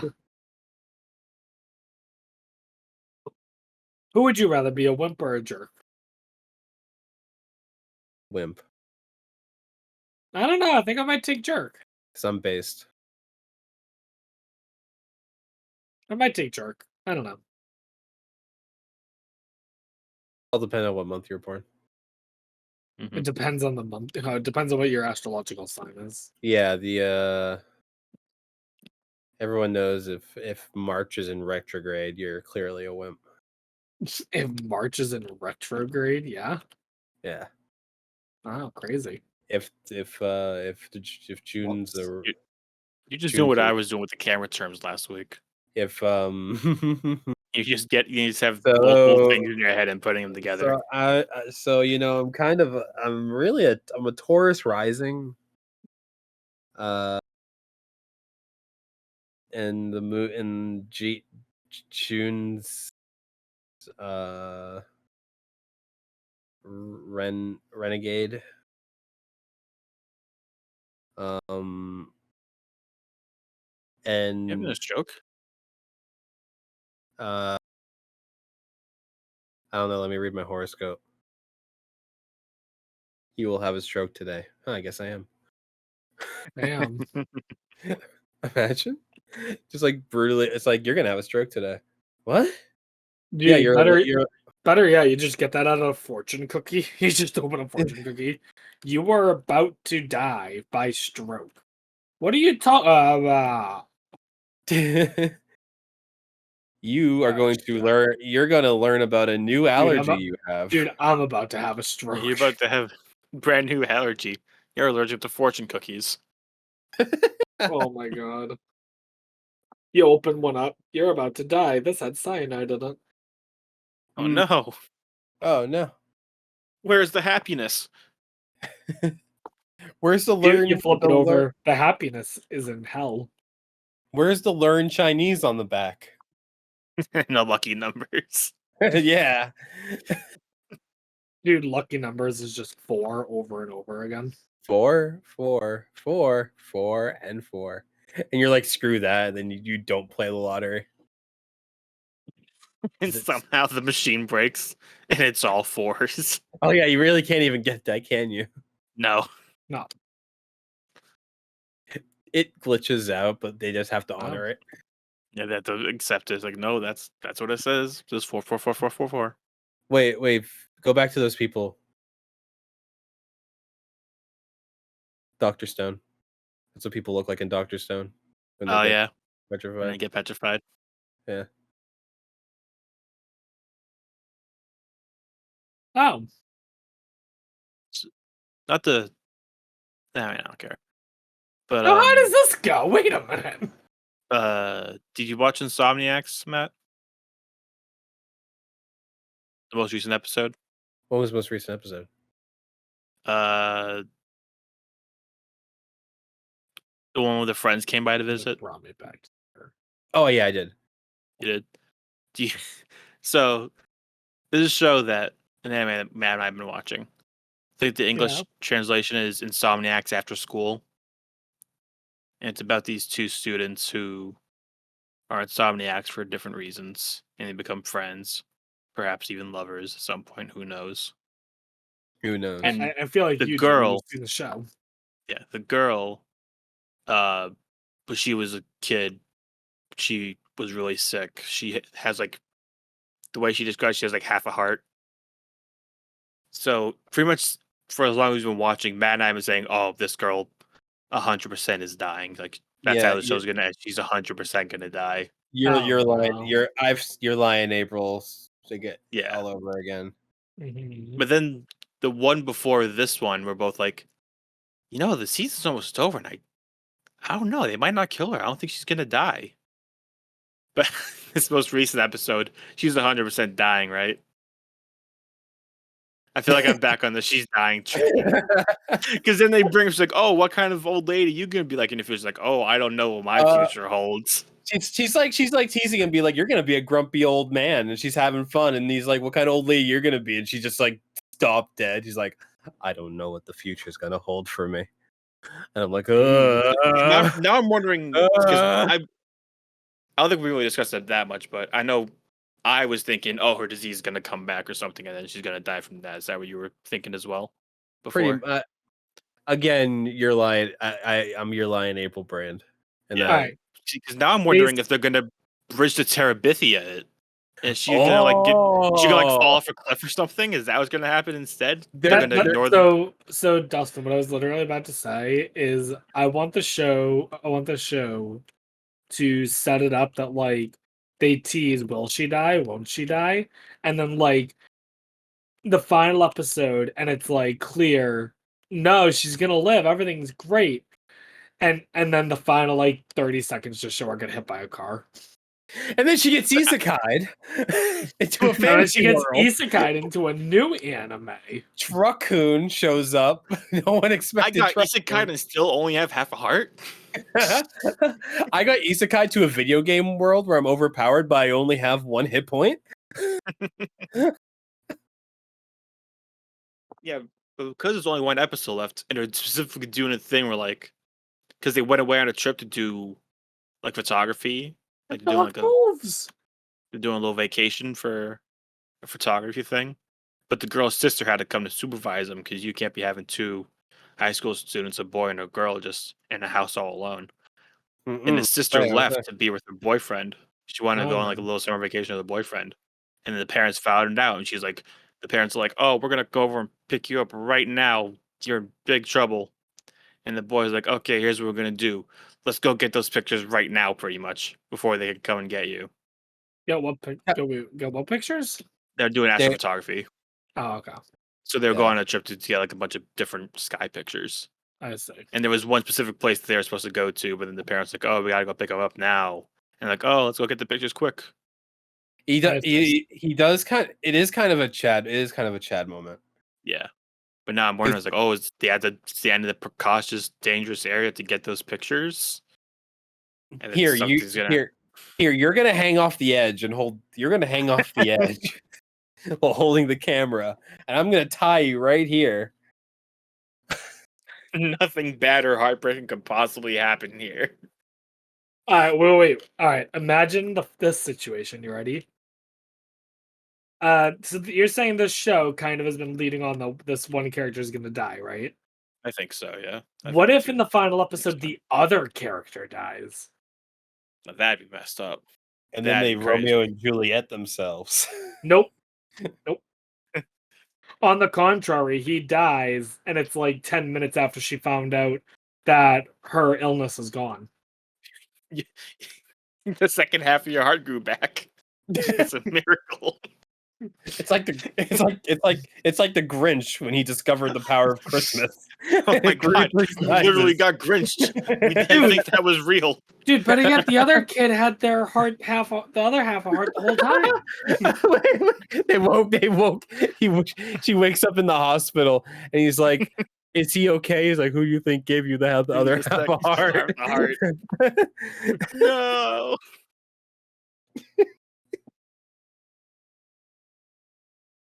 Who would you rather be, a wimp or a jerk? Wimp. I don't know. I think I might take jerk. Some based. I might take jerk. I don't know. All depend on what month you're born. It depends on the month. It depends on what your astrological sign is. Yeah, the everyone knows if March is in retrograde, you're clearly a wimp. If March is in retrograde, yeah. Yeah. Wow, crazy. If June's a You're just doing June's what a, I was doing with the camera terms last week. if You just have multiple so things in your head and putting them together. so I'm a Taurus rising. And the moon in June's renegade. You having a And stroke? I don't know. Let me read my horoscope. You will have a stroke today. I guess I am. Damn. Imagine, just like brutally. It's like you're gonna have a stroke today. What? Dude, Yeah, better. Yeah, you just get that out of a fortune cookie. You just open a fortune cookie. You are about to die by stroke. What are you talking about? You are going to shit. learn. You're gonna learn about a new allergy you have. Dude, I'm about to have a stroke. You're about to have brand new allergy. You're allergic to fortune cookies. Oh my god. You open one up, you're about to die. This had cyanide in it. Oh no. Oh no. Where's the happiness? Where's the You flip it over. The happiness is in hell. Where's the learn Chinese on the back? No lucky numbers. Yeah. Dude, lucky numbers is just 4 over and over again. 4, 4, 4, 4, and 4. And you're like, screw that. And then you don't play the lottery. And somehow the machine breaks and it's all 4s. Oh, yeah. You really can't even get that, can you? No. No. It glitches out, but they just have to honor it. Yeah, they have to accept it. It's like, no, that's what it says. Just 4. Wait. Go back to those people. Dr. Stone. That's what people look like in Dr. Stone. When they Oh get yeah. petrified. When they get petrified. Yeah. Oh. Not the I don't care. But Now how does this go? Wait a minute. did you watch Insomniacs, Matt? The most recent episode? What was the most recent episode? The one where the friends came by to visit. Brought me back to her. Oh, yeah, I did. You did. Do you, so this is a show that an anime that Matt and I have been watching. I think the English translation is Insomniacs After School. And it's about these two students who are insomniacs for different reasons, and they become friends, perhaps even lovers at some point. Who knows? Who knows? And I feel like the you girl, see the show. yeah, the girl, but she was a kid. She was really sick. She has like the way she describes, she has like half a heart. So pretty much for as long as we've been watching, Matt and I have been saying, "Oh, this girl, 100% is dying. Like that's how the show's gonna end. She's 100% gonna die." You're lying. Wow. You're lying, April. To get Yeah. all over again. Mhm. But then the one before this one, we're both like, the season's almost over, and I don't know. They might not kill her. I don't think she's gonna die. But this most recent episode, she's 100% dying, right? I feel like I'm back on the she's dying train. Because then they bring, she's like, "Oh, what kind of old lady you gonna be like?" And if it's like, "Oh, I don't know what my future holds." She's like teasing and be like, "You're gonna be a grumpy old man," and she's having fun, and he's like, "What kind of old lady you're gonna be?" And she just like stopped dead. She's like, "I don't know what the future's gonna hold for me," and I'm like, Now I'm wondering because I don't think we really discussed it that much, but I know I was thinking, "Oh, her disease is gonna come back or something, and then she's gonna die from that." Is that what you were thinking as well? pretty. Before, Again, you're lying. I'm your lying April brand. And Yeah. All right. Because now I'm wondering if they're gonna bridge the Terabithia. Is she gonna like get? Is she gonna like fall off a cliff or something? Is that what's gonna happen instead? They're gonna ignore the. So Dustin, what I was literally about to say is I want the show to set it up that like they tease will she die, won't she die? And then like the final episode and it's like clear, no, she's gonna live, everything's great. And then the final like 30 seconds just show her get hit by a car. And then she gets isekai'd into a And then fantasy she gets world. isekai'd into a new anime. Truck-kun shows up. No one I expected got Truck-kun. isekai and still only have half a heart. I got isekai to a video game world where I'm overpowered, but I only have 1 hit point. Yeah, but because there's only 1 episode left, and they're specifically doing a thing where like, because they went away on a trip to do like photography, like they're doing like they're doing a little vacation for a photography thing. But the girl's sister had to come to supervise them because you can't be having 2 high school students, a boy and a girl, just in a house all alone. And the sister left to be with her boyfriend. She wanted to go on like a little summer vacation with her boyfriend. And then the parents found out, and she's like, the parents are like, "Oh, we're gonna go over and pick you up right now. You're in big trouble." And the boy's like, "Okay, here's what we're gonna do. Let's go get those pictures right now, pretty much, before they can come and get you." Got what pictures? They're doing astrophotography, Oh, okay. so they were going on a trip to get like a bunch of different sky pictures. I see. And there was one specific place they were supposed to go to, but then the parents like, "Oh, we gotta go pick them up now." And like, "Oh, let's go get the pictures quick." He does kind of, it is kind of a Chad moment. Yeah. But now I'm wondering, it's like, oh, it's the end of the precautious, dangerous area to get those pictures. And Here, you're gonna hang off the edge and hold. You're gonna hang off the edge while holding the camera, and I'm gonna tie you right here. Nothing bad or heartbreaking could possibly happen here. All right, wait. All right, imagine this situation. You ready? So you're saying this show kind of has been leading on this one character is going to die, right? I think so, yeah. What if in the final episode the other character dies? Now, that'd be messed up. And then they Romeo and Juliet themselves. Nope. On the contrary, he dies, and it's like 10 minutes after she found out that her illness is gone. The second half of your heart grew back. It's a miracle. It's like the Grinch when he discovered the power of Christmas. Oh my god! He literally got Grinched. We didn't think that was real, dude. But yet the other kid had their heart the other half a heart the whole time. They woke. She wakes up in the hospital, and he's like, "Is he okay?" He's like, "Who do you think gave you the other half a heart?" No.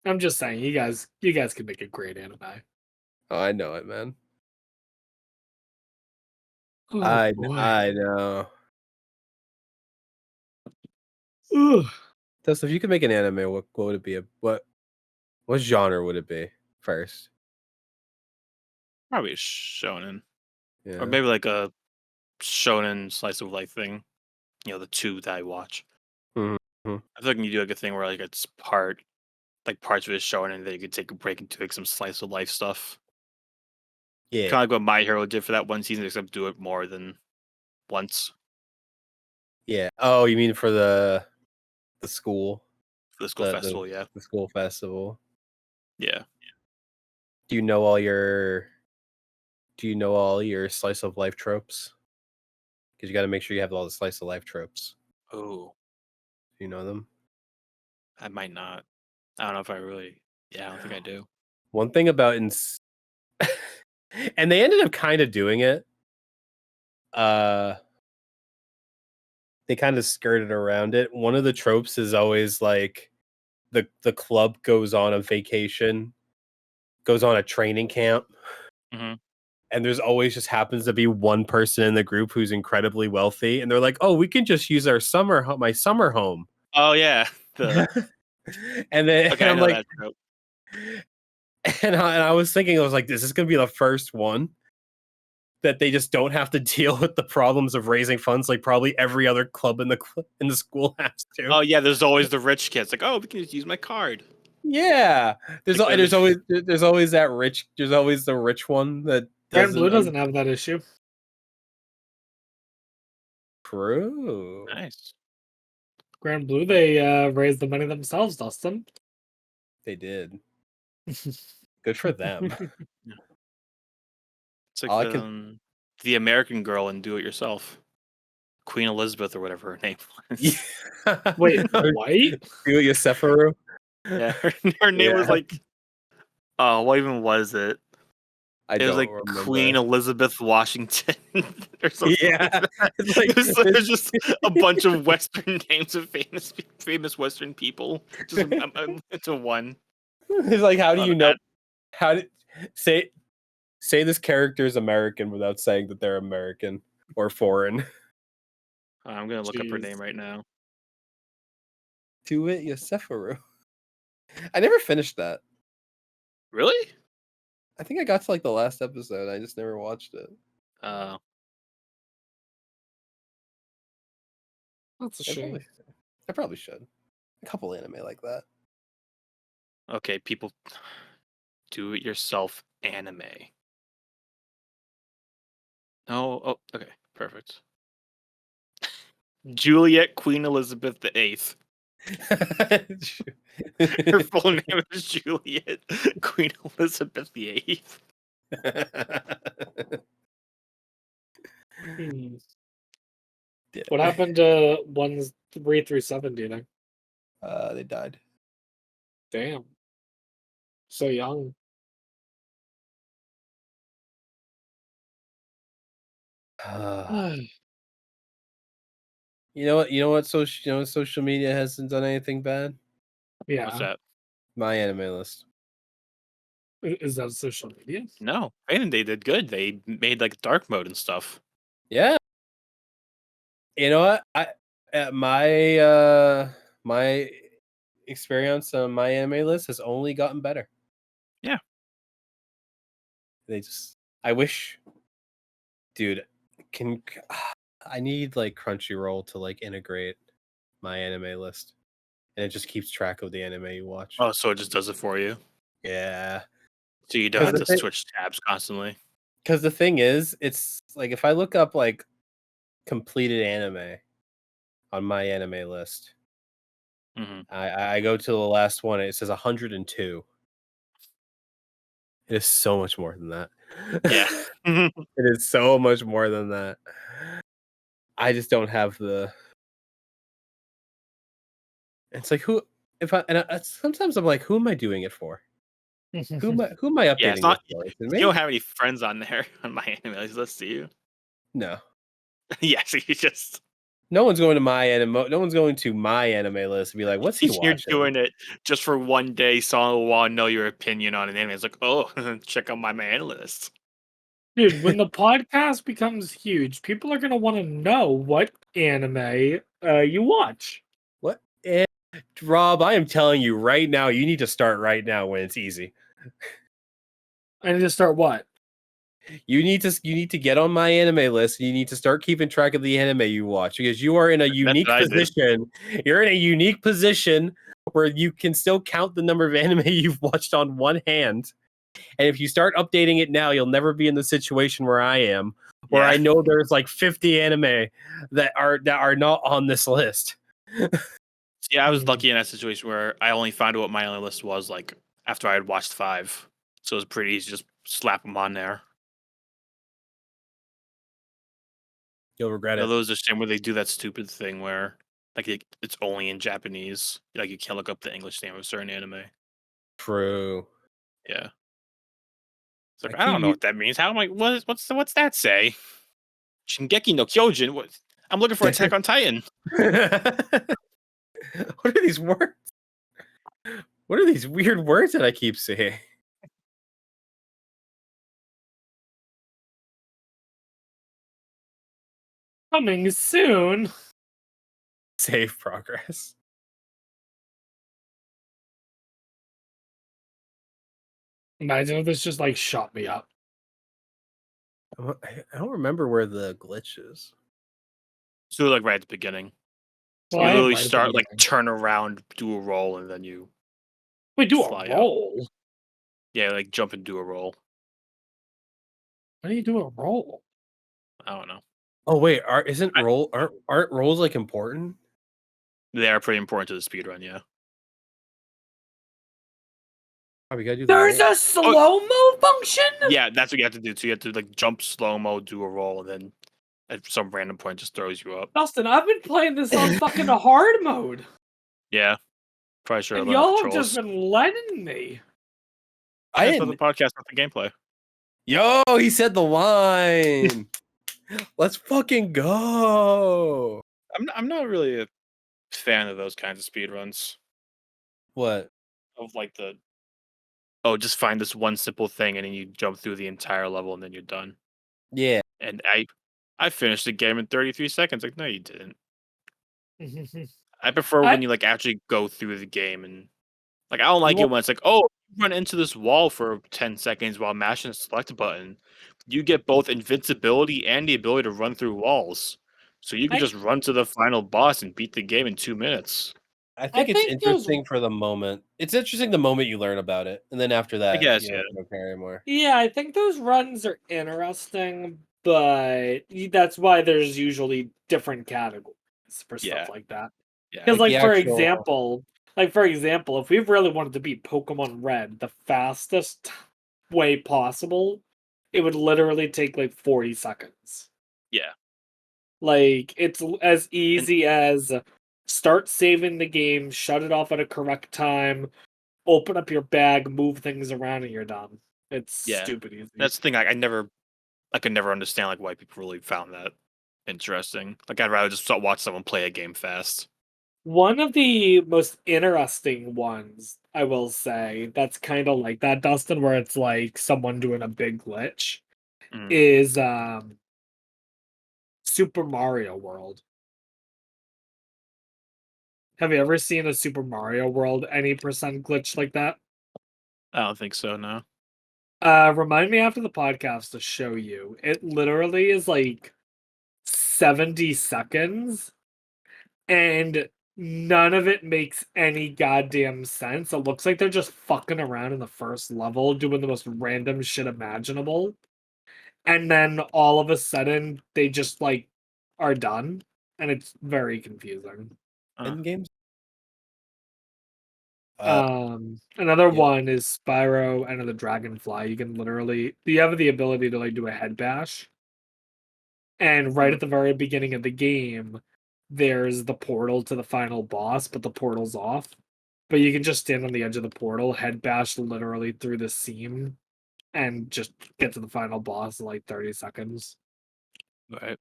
I'm just saying, you guys could make a great anime. Oh, I know it, man. Oh, I know. So if you could make an anime, what would it be? What genre would it be first? Probably a shonen, Yeah. or maybe like a shonen slice of life thing. You know, the 2 that I watch. Mm-hmm. I feel like you do like a thing where like it's parts of it shonen, and then you could take a break and do like some slice of life stuff. Yeah. Kind of like what My Hero did for that one season, except do it more than once. Yeah. Oh, you mean for the school? For the school festival, yeah. The school festival. Yeah. Do you know all your slice of life tropes? Because you got to make sure you have all the slice of life tropes. Oh. Do you know them? I might not. I don't know if I really. Yeah, I don't think I do. One thing about and they ended up kind of doing it. They kind of skirted around it. One of the tropes is always like the club goes on a vacation, goes on a training camp, and there's always just happens to be one person in the group who's incredibly wealthy, and they're like, "Oh, we can just use my summer home." Oh yeah, and then I'm like, and I was thinking, I was like, "Is this gonna be the first one?" that they just don't have to deal with the problems of raising funds like probably every other club in the school has to. Oh yeah, there's always the rich kids. Like, oh, we can just use my card. Yeah, there's Like, there's always that rich. There's always the rich one that Grand Blue doesn't. doesn't have that issue. True. Nice. Grand Blue, they raised the money themselves, Dustin. They did. Good for them. Yeah. It's like All I can. the American Girl and Do It Yourself, Queen Elizabeth or whatever her name was. Wait, what? Julia Sephiroth. Yeah, her name was Yeah. like, oh, what even was it? I It was don't like remember. Queen Elizabeth Washington or something. Yeah, it's like It was just a bunch of Western names of famous Western people, just into one. it's like how do Not you know? bad. How do say this character is American without saying that they're American or foreign? I'm gonna look up her Jeez. name right now. Do it, Sephiroth. I never finished that. Really? I think I got to like the last episode. I just never watched it. That's a I shame. probably should. A couple anime like that. Okay, people, do it yourself anime. Oh, okay, perfect. Juliet Queen Elizabeth VIII. Her full name is Juliet Queen Elizabeth VIII. Hmm. Yeah. What happened to ones 3 through 7, do you think? They died. Damn. So young. You know what? You know what? Social media hasn't done anything bad. Yeah. What's that? My anime list. Is that social media? No, and they did good. They made like dark mode and stuff. Yeah. You know what? My experience on my anime list has only gotten better. Yeah. I wish, dude, I need like Crunchyroll to like integrate my anime list, and it just keeps track of the anime you watch. Oh, so it just does it for you. Yeah, So you don't have to switch tabs constantly. because the thing is, it's like if I look up like completed anime on my anime list, I go to the last one, and it says 102. It is so much more than that. Yeah. It is so much more than that. I just don't have the. It's like sometimes I'm like, who am I doing it for? Who am I updating Yeah, it's not. this for? Is it You me? don't have any friends on there on my anime list, do you? No. Yeah, so you just No one's going to my anime. No one's going to my anime list and be like, "What's he you're watching?" doing it just for one day. Someone will want to know your opinion on an anime. It's like, oh, check out my man list. Dude, when the podcast becomes huge, people are gonna want to know what anime you watch. What? Rob, I am telling you right now, you need to start right now when it's easy. I need to start what? You need to get on my anime list. And you need to start keeping track of the anime you watch because you are in a unique what I did. position. You're in a unique position where you can still count the number of anime you've watched on one hand. And if you start updating it now, you'll never be in the situation where I am, where Yeah. I know there's like 50 anime that are not on this list. Yeah, I was lucky in that situation where I only found out what my anime list was like after I had watched 5, so it was pretty easy to just slap them on there. You'll regret it. Although there's a shame where they do that stupid thing where like it's only in Japanese, like you can't look up the English name of a certain anime. True. Yeah. It's like I don't know what that means. How am I? What's that say? Shingeki no Kyojin. What? I'm looking for Attack on Titan. What are these words? What are these weird words that I keep seeing? Coming soon. Save progress. Imagine if this just like shot me up. I don't remember where the glitch is. So like right at the beginning. Well, You I am literally right at the start like beginning. turn around, do a roll, and then you Wait, do a fly up. roll? Yeah, like jump and do a roll. Why do you do a roll? I don't know. Oh wait, I- aren't rolls like important? They are pretty important to the speedrun, yeah. Oh, we gotta do the There's roll. a slow-mo function? Yeah, that's what you have to do. So you have to like jump slow mo, do a roll, and then at some random point just throws you up. Dustin, I've been playing this on fucking hard mode. Yeah, probably sure. And Learn the y'all have just controls. been letting me. I That's not the didn't. podcast, not the gameplay. Yo, he said the line. Let's fucking go. I'm not really a fan of those kinds of speedruns. What? Of like the just find this one simple thing and then you jump through the entire level and then you're done. Yeah. And I finished the game in 33 seconds. Like, no, you didn't. I prefer I when you like actually go through the game and like I don't like you it when it's like, oh, you run into this wall for 10 seconds while mashing the select button. You get both invincibility and the ability to run through walls. So you could I just run to the final boss and beat the game in 2 minutes. I I think it's think those interesting for the moment. It's interesting the moment you learn about it, and then after I that, guess, you yeah. don't care anymore. yeah, I think those runs are interesting, but that's why there's usually different categories for stuff Yeah. like that. Yeah. Because, Like the actual. like for example, if we really wanted to beat Pokemon Red the fastest way possible, it would literally take like 40 seconds. Yeah. Like it's as And easy as start saving the game, shut it off at a correct time, open up your bag, move things around, and you're done. It's yeah. stupid easy. That's the thing. I could never understand like why people really found that interesting. Like I'd rather just watch someone play a game fast. One of the most interesting ones, I will say, that's kind of like that, Dustin, where it's like someone doing a big glitch, Mm. is Super Mario World. Have you ever seen a Super Mario World any percent glitch like that? I don't think so, no. Remind me after the podcast to show you. It literally is like 70 seconds and none of it makes any goddamn sense. It looks like they're just fucking around in the first level doing the most random shit imaginable. And then all of a sudden they just like are done and it's very confusing. End games. Uh, Another yeah. one is Spyro and the Dragonfly. You have the ability to like do a head bash. And right Mm. at the very beginning of the game, there's the portal to the final boss, but the portal's off. But you can just stand on the edge of the portal, head bash literally through the seam, and just get to the final boss in like 30 seconds. Right.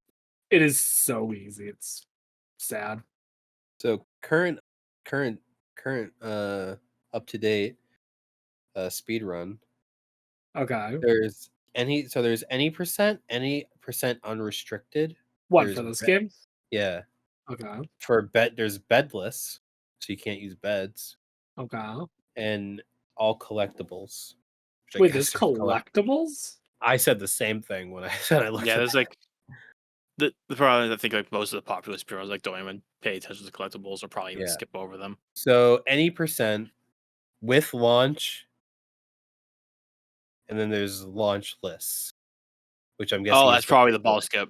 It is so easy. It's sad. So current, up to date, speed run. Okay. There's any percent unrestricted. What There's for this game? yeah. Okay. There's bedless, so you can't use beds, Okay. and all collectibles, which I Wait, there's guess are collectibles? I said the same thing when I said I looked Yeah, at there's that. like the problem is I think like most of the popular speedrunners like don't even pay attention to collectibles or probably even Yeah. skip over them. So any percent with launch, and then there's launch lists, which I'm Oh, guessing is that's the probably the ball skip.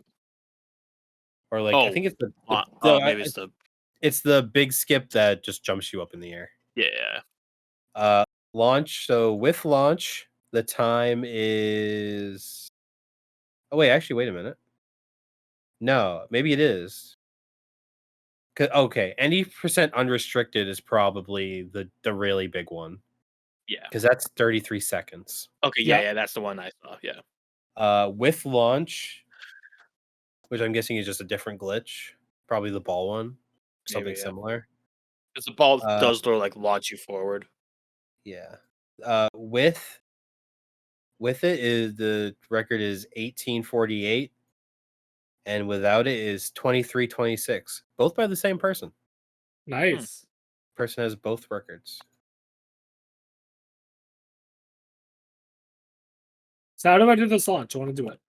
or like I Oh, think it's the maybe it's the it's the big skip that just jumps you up in the air. yeah. Uh, launch. So with launch, the time is. Oh wait, actually, wait a minute. No, maybe it is. Okay, any percent unrestricted is probably the really big one Yeah. because that's 33 seconds. Okay, Yep. yeah, that's the one I saw. Yeah. With launch, which I'm guessing is just a different glitch, probably the ball one, something Maybe, yeah. similar. Because the ball Uh, does sort of like launch you forward. yeah. With it is the record is 1848, and without it is 2326. Both by the same person. Nice. Person has both records. So how do I do this launch? I want to do it.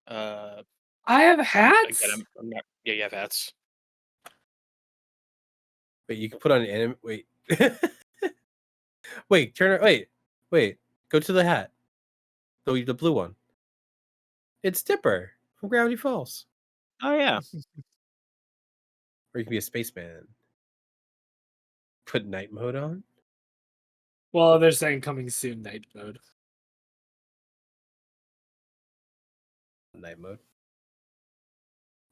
I have Again, hats. I'm not. Yeah, you have hats. Wait, you can put on an anime. Wait. Wait, turn it. Wait. Go to the hat. The blue one. It's Dipper from Gravity Falls. Oh yeah. Or you can be a spaceman. Put night mode on. Well, they're saying coming soon night mode. Night mode.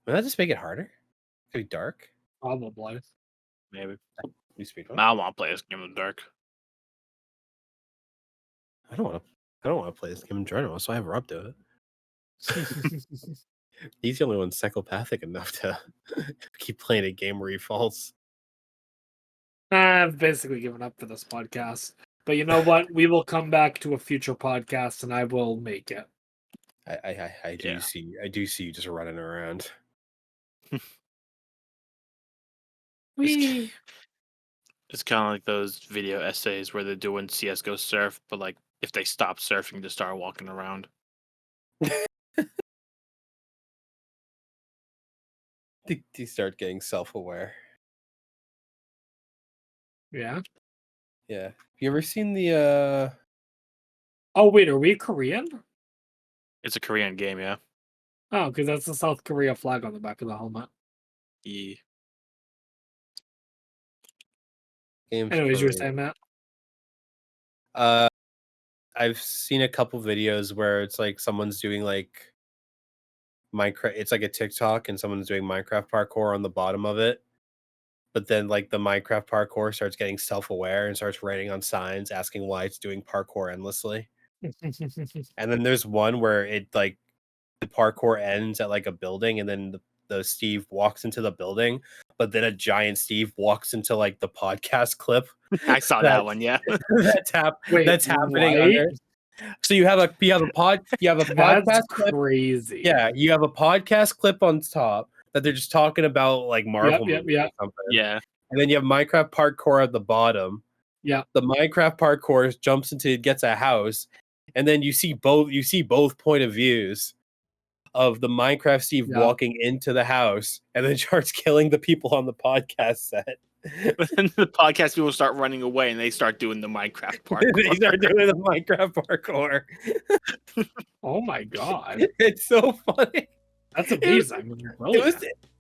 Would that just make it harder? Could be dark. Probably. Maybe. New speed one. I don't want to play this game in the dark. I don't want to play this game in general, so I have Rob do it. He's the only one psychopathic enough to keep playing a game where he falls. I've basically given up for this podcast. But you know what? We will come back to a future podcast and I will make it. I do see you just running around. Whee! It's kind of like those video essays where they're doing CS:GO surf, but like if they stop surfing, to start walking around. They start getting self-aware. Yeah. Yeah. Have you ever seen the Oh wait, are we Korean? It's a Korean game, yeah. Oh, because that's the South Korea flag on the back of the helmet. Yeah. games? Anyways, you were Korean? saying that? I've seen a couple videos where it's like someone's doing like Minecraft. It's like a TikTok, and someone's doing Minecraft parkour on the bottom of it. But then, like, the Minecraft parkour starts getting self-aware and starts writing on signs asking why it's doing parkour endlessly. And then there's one where it like the parkour ends at like a building, and then the Steve walks into the building, but then a giant Steve walks into like the podcast clip. I saw that one, yeah. Wait, that's happening what? under. So you have a podcast That's clip. crazy. Yeah, you have a podcast clip on top that they're just talking about like Marvel Yep, movies yep. or something. Yeah. And then you have Minecraft parkour at the bottom. Yeah. The Minecraft parkour gets a house, and then you see both point of views of the Minecraft Steve walking into the house and then starts killing the people on the podcast set. But then the podcast people start running away and they start doing the Minecraft parkour. They start doing the Minecraft parkour. Oh my god. It's so funny. That's amazing.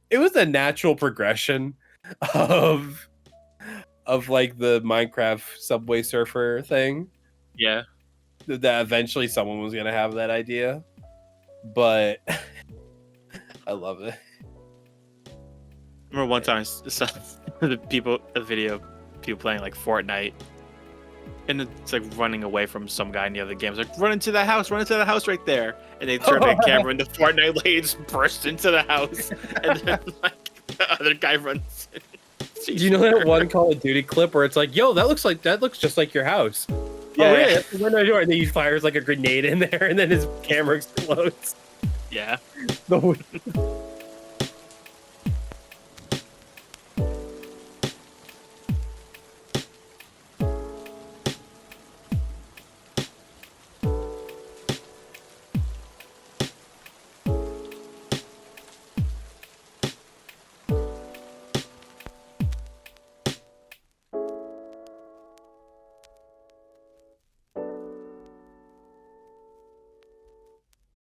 It was a natural progression of like the Minecraft Subway Surfer thing. Yeah. That eventually someone was gonna have that idea. But I love it. I remember one time I saw a video people playing like Fortnite, and it's like running away from some guy in the other game. It's like, run into the house right there. And they turn the camera and the Fortnite ladies burst into the house, and then like the other guy runs in. Do you know that one Call of Duty clip where it's like, yo, that looks just like your house? Yeah, oh, yeah. We're not sure. And then he fires like a grenade in there, and then his camera explodes. Yeah.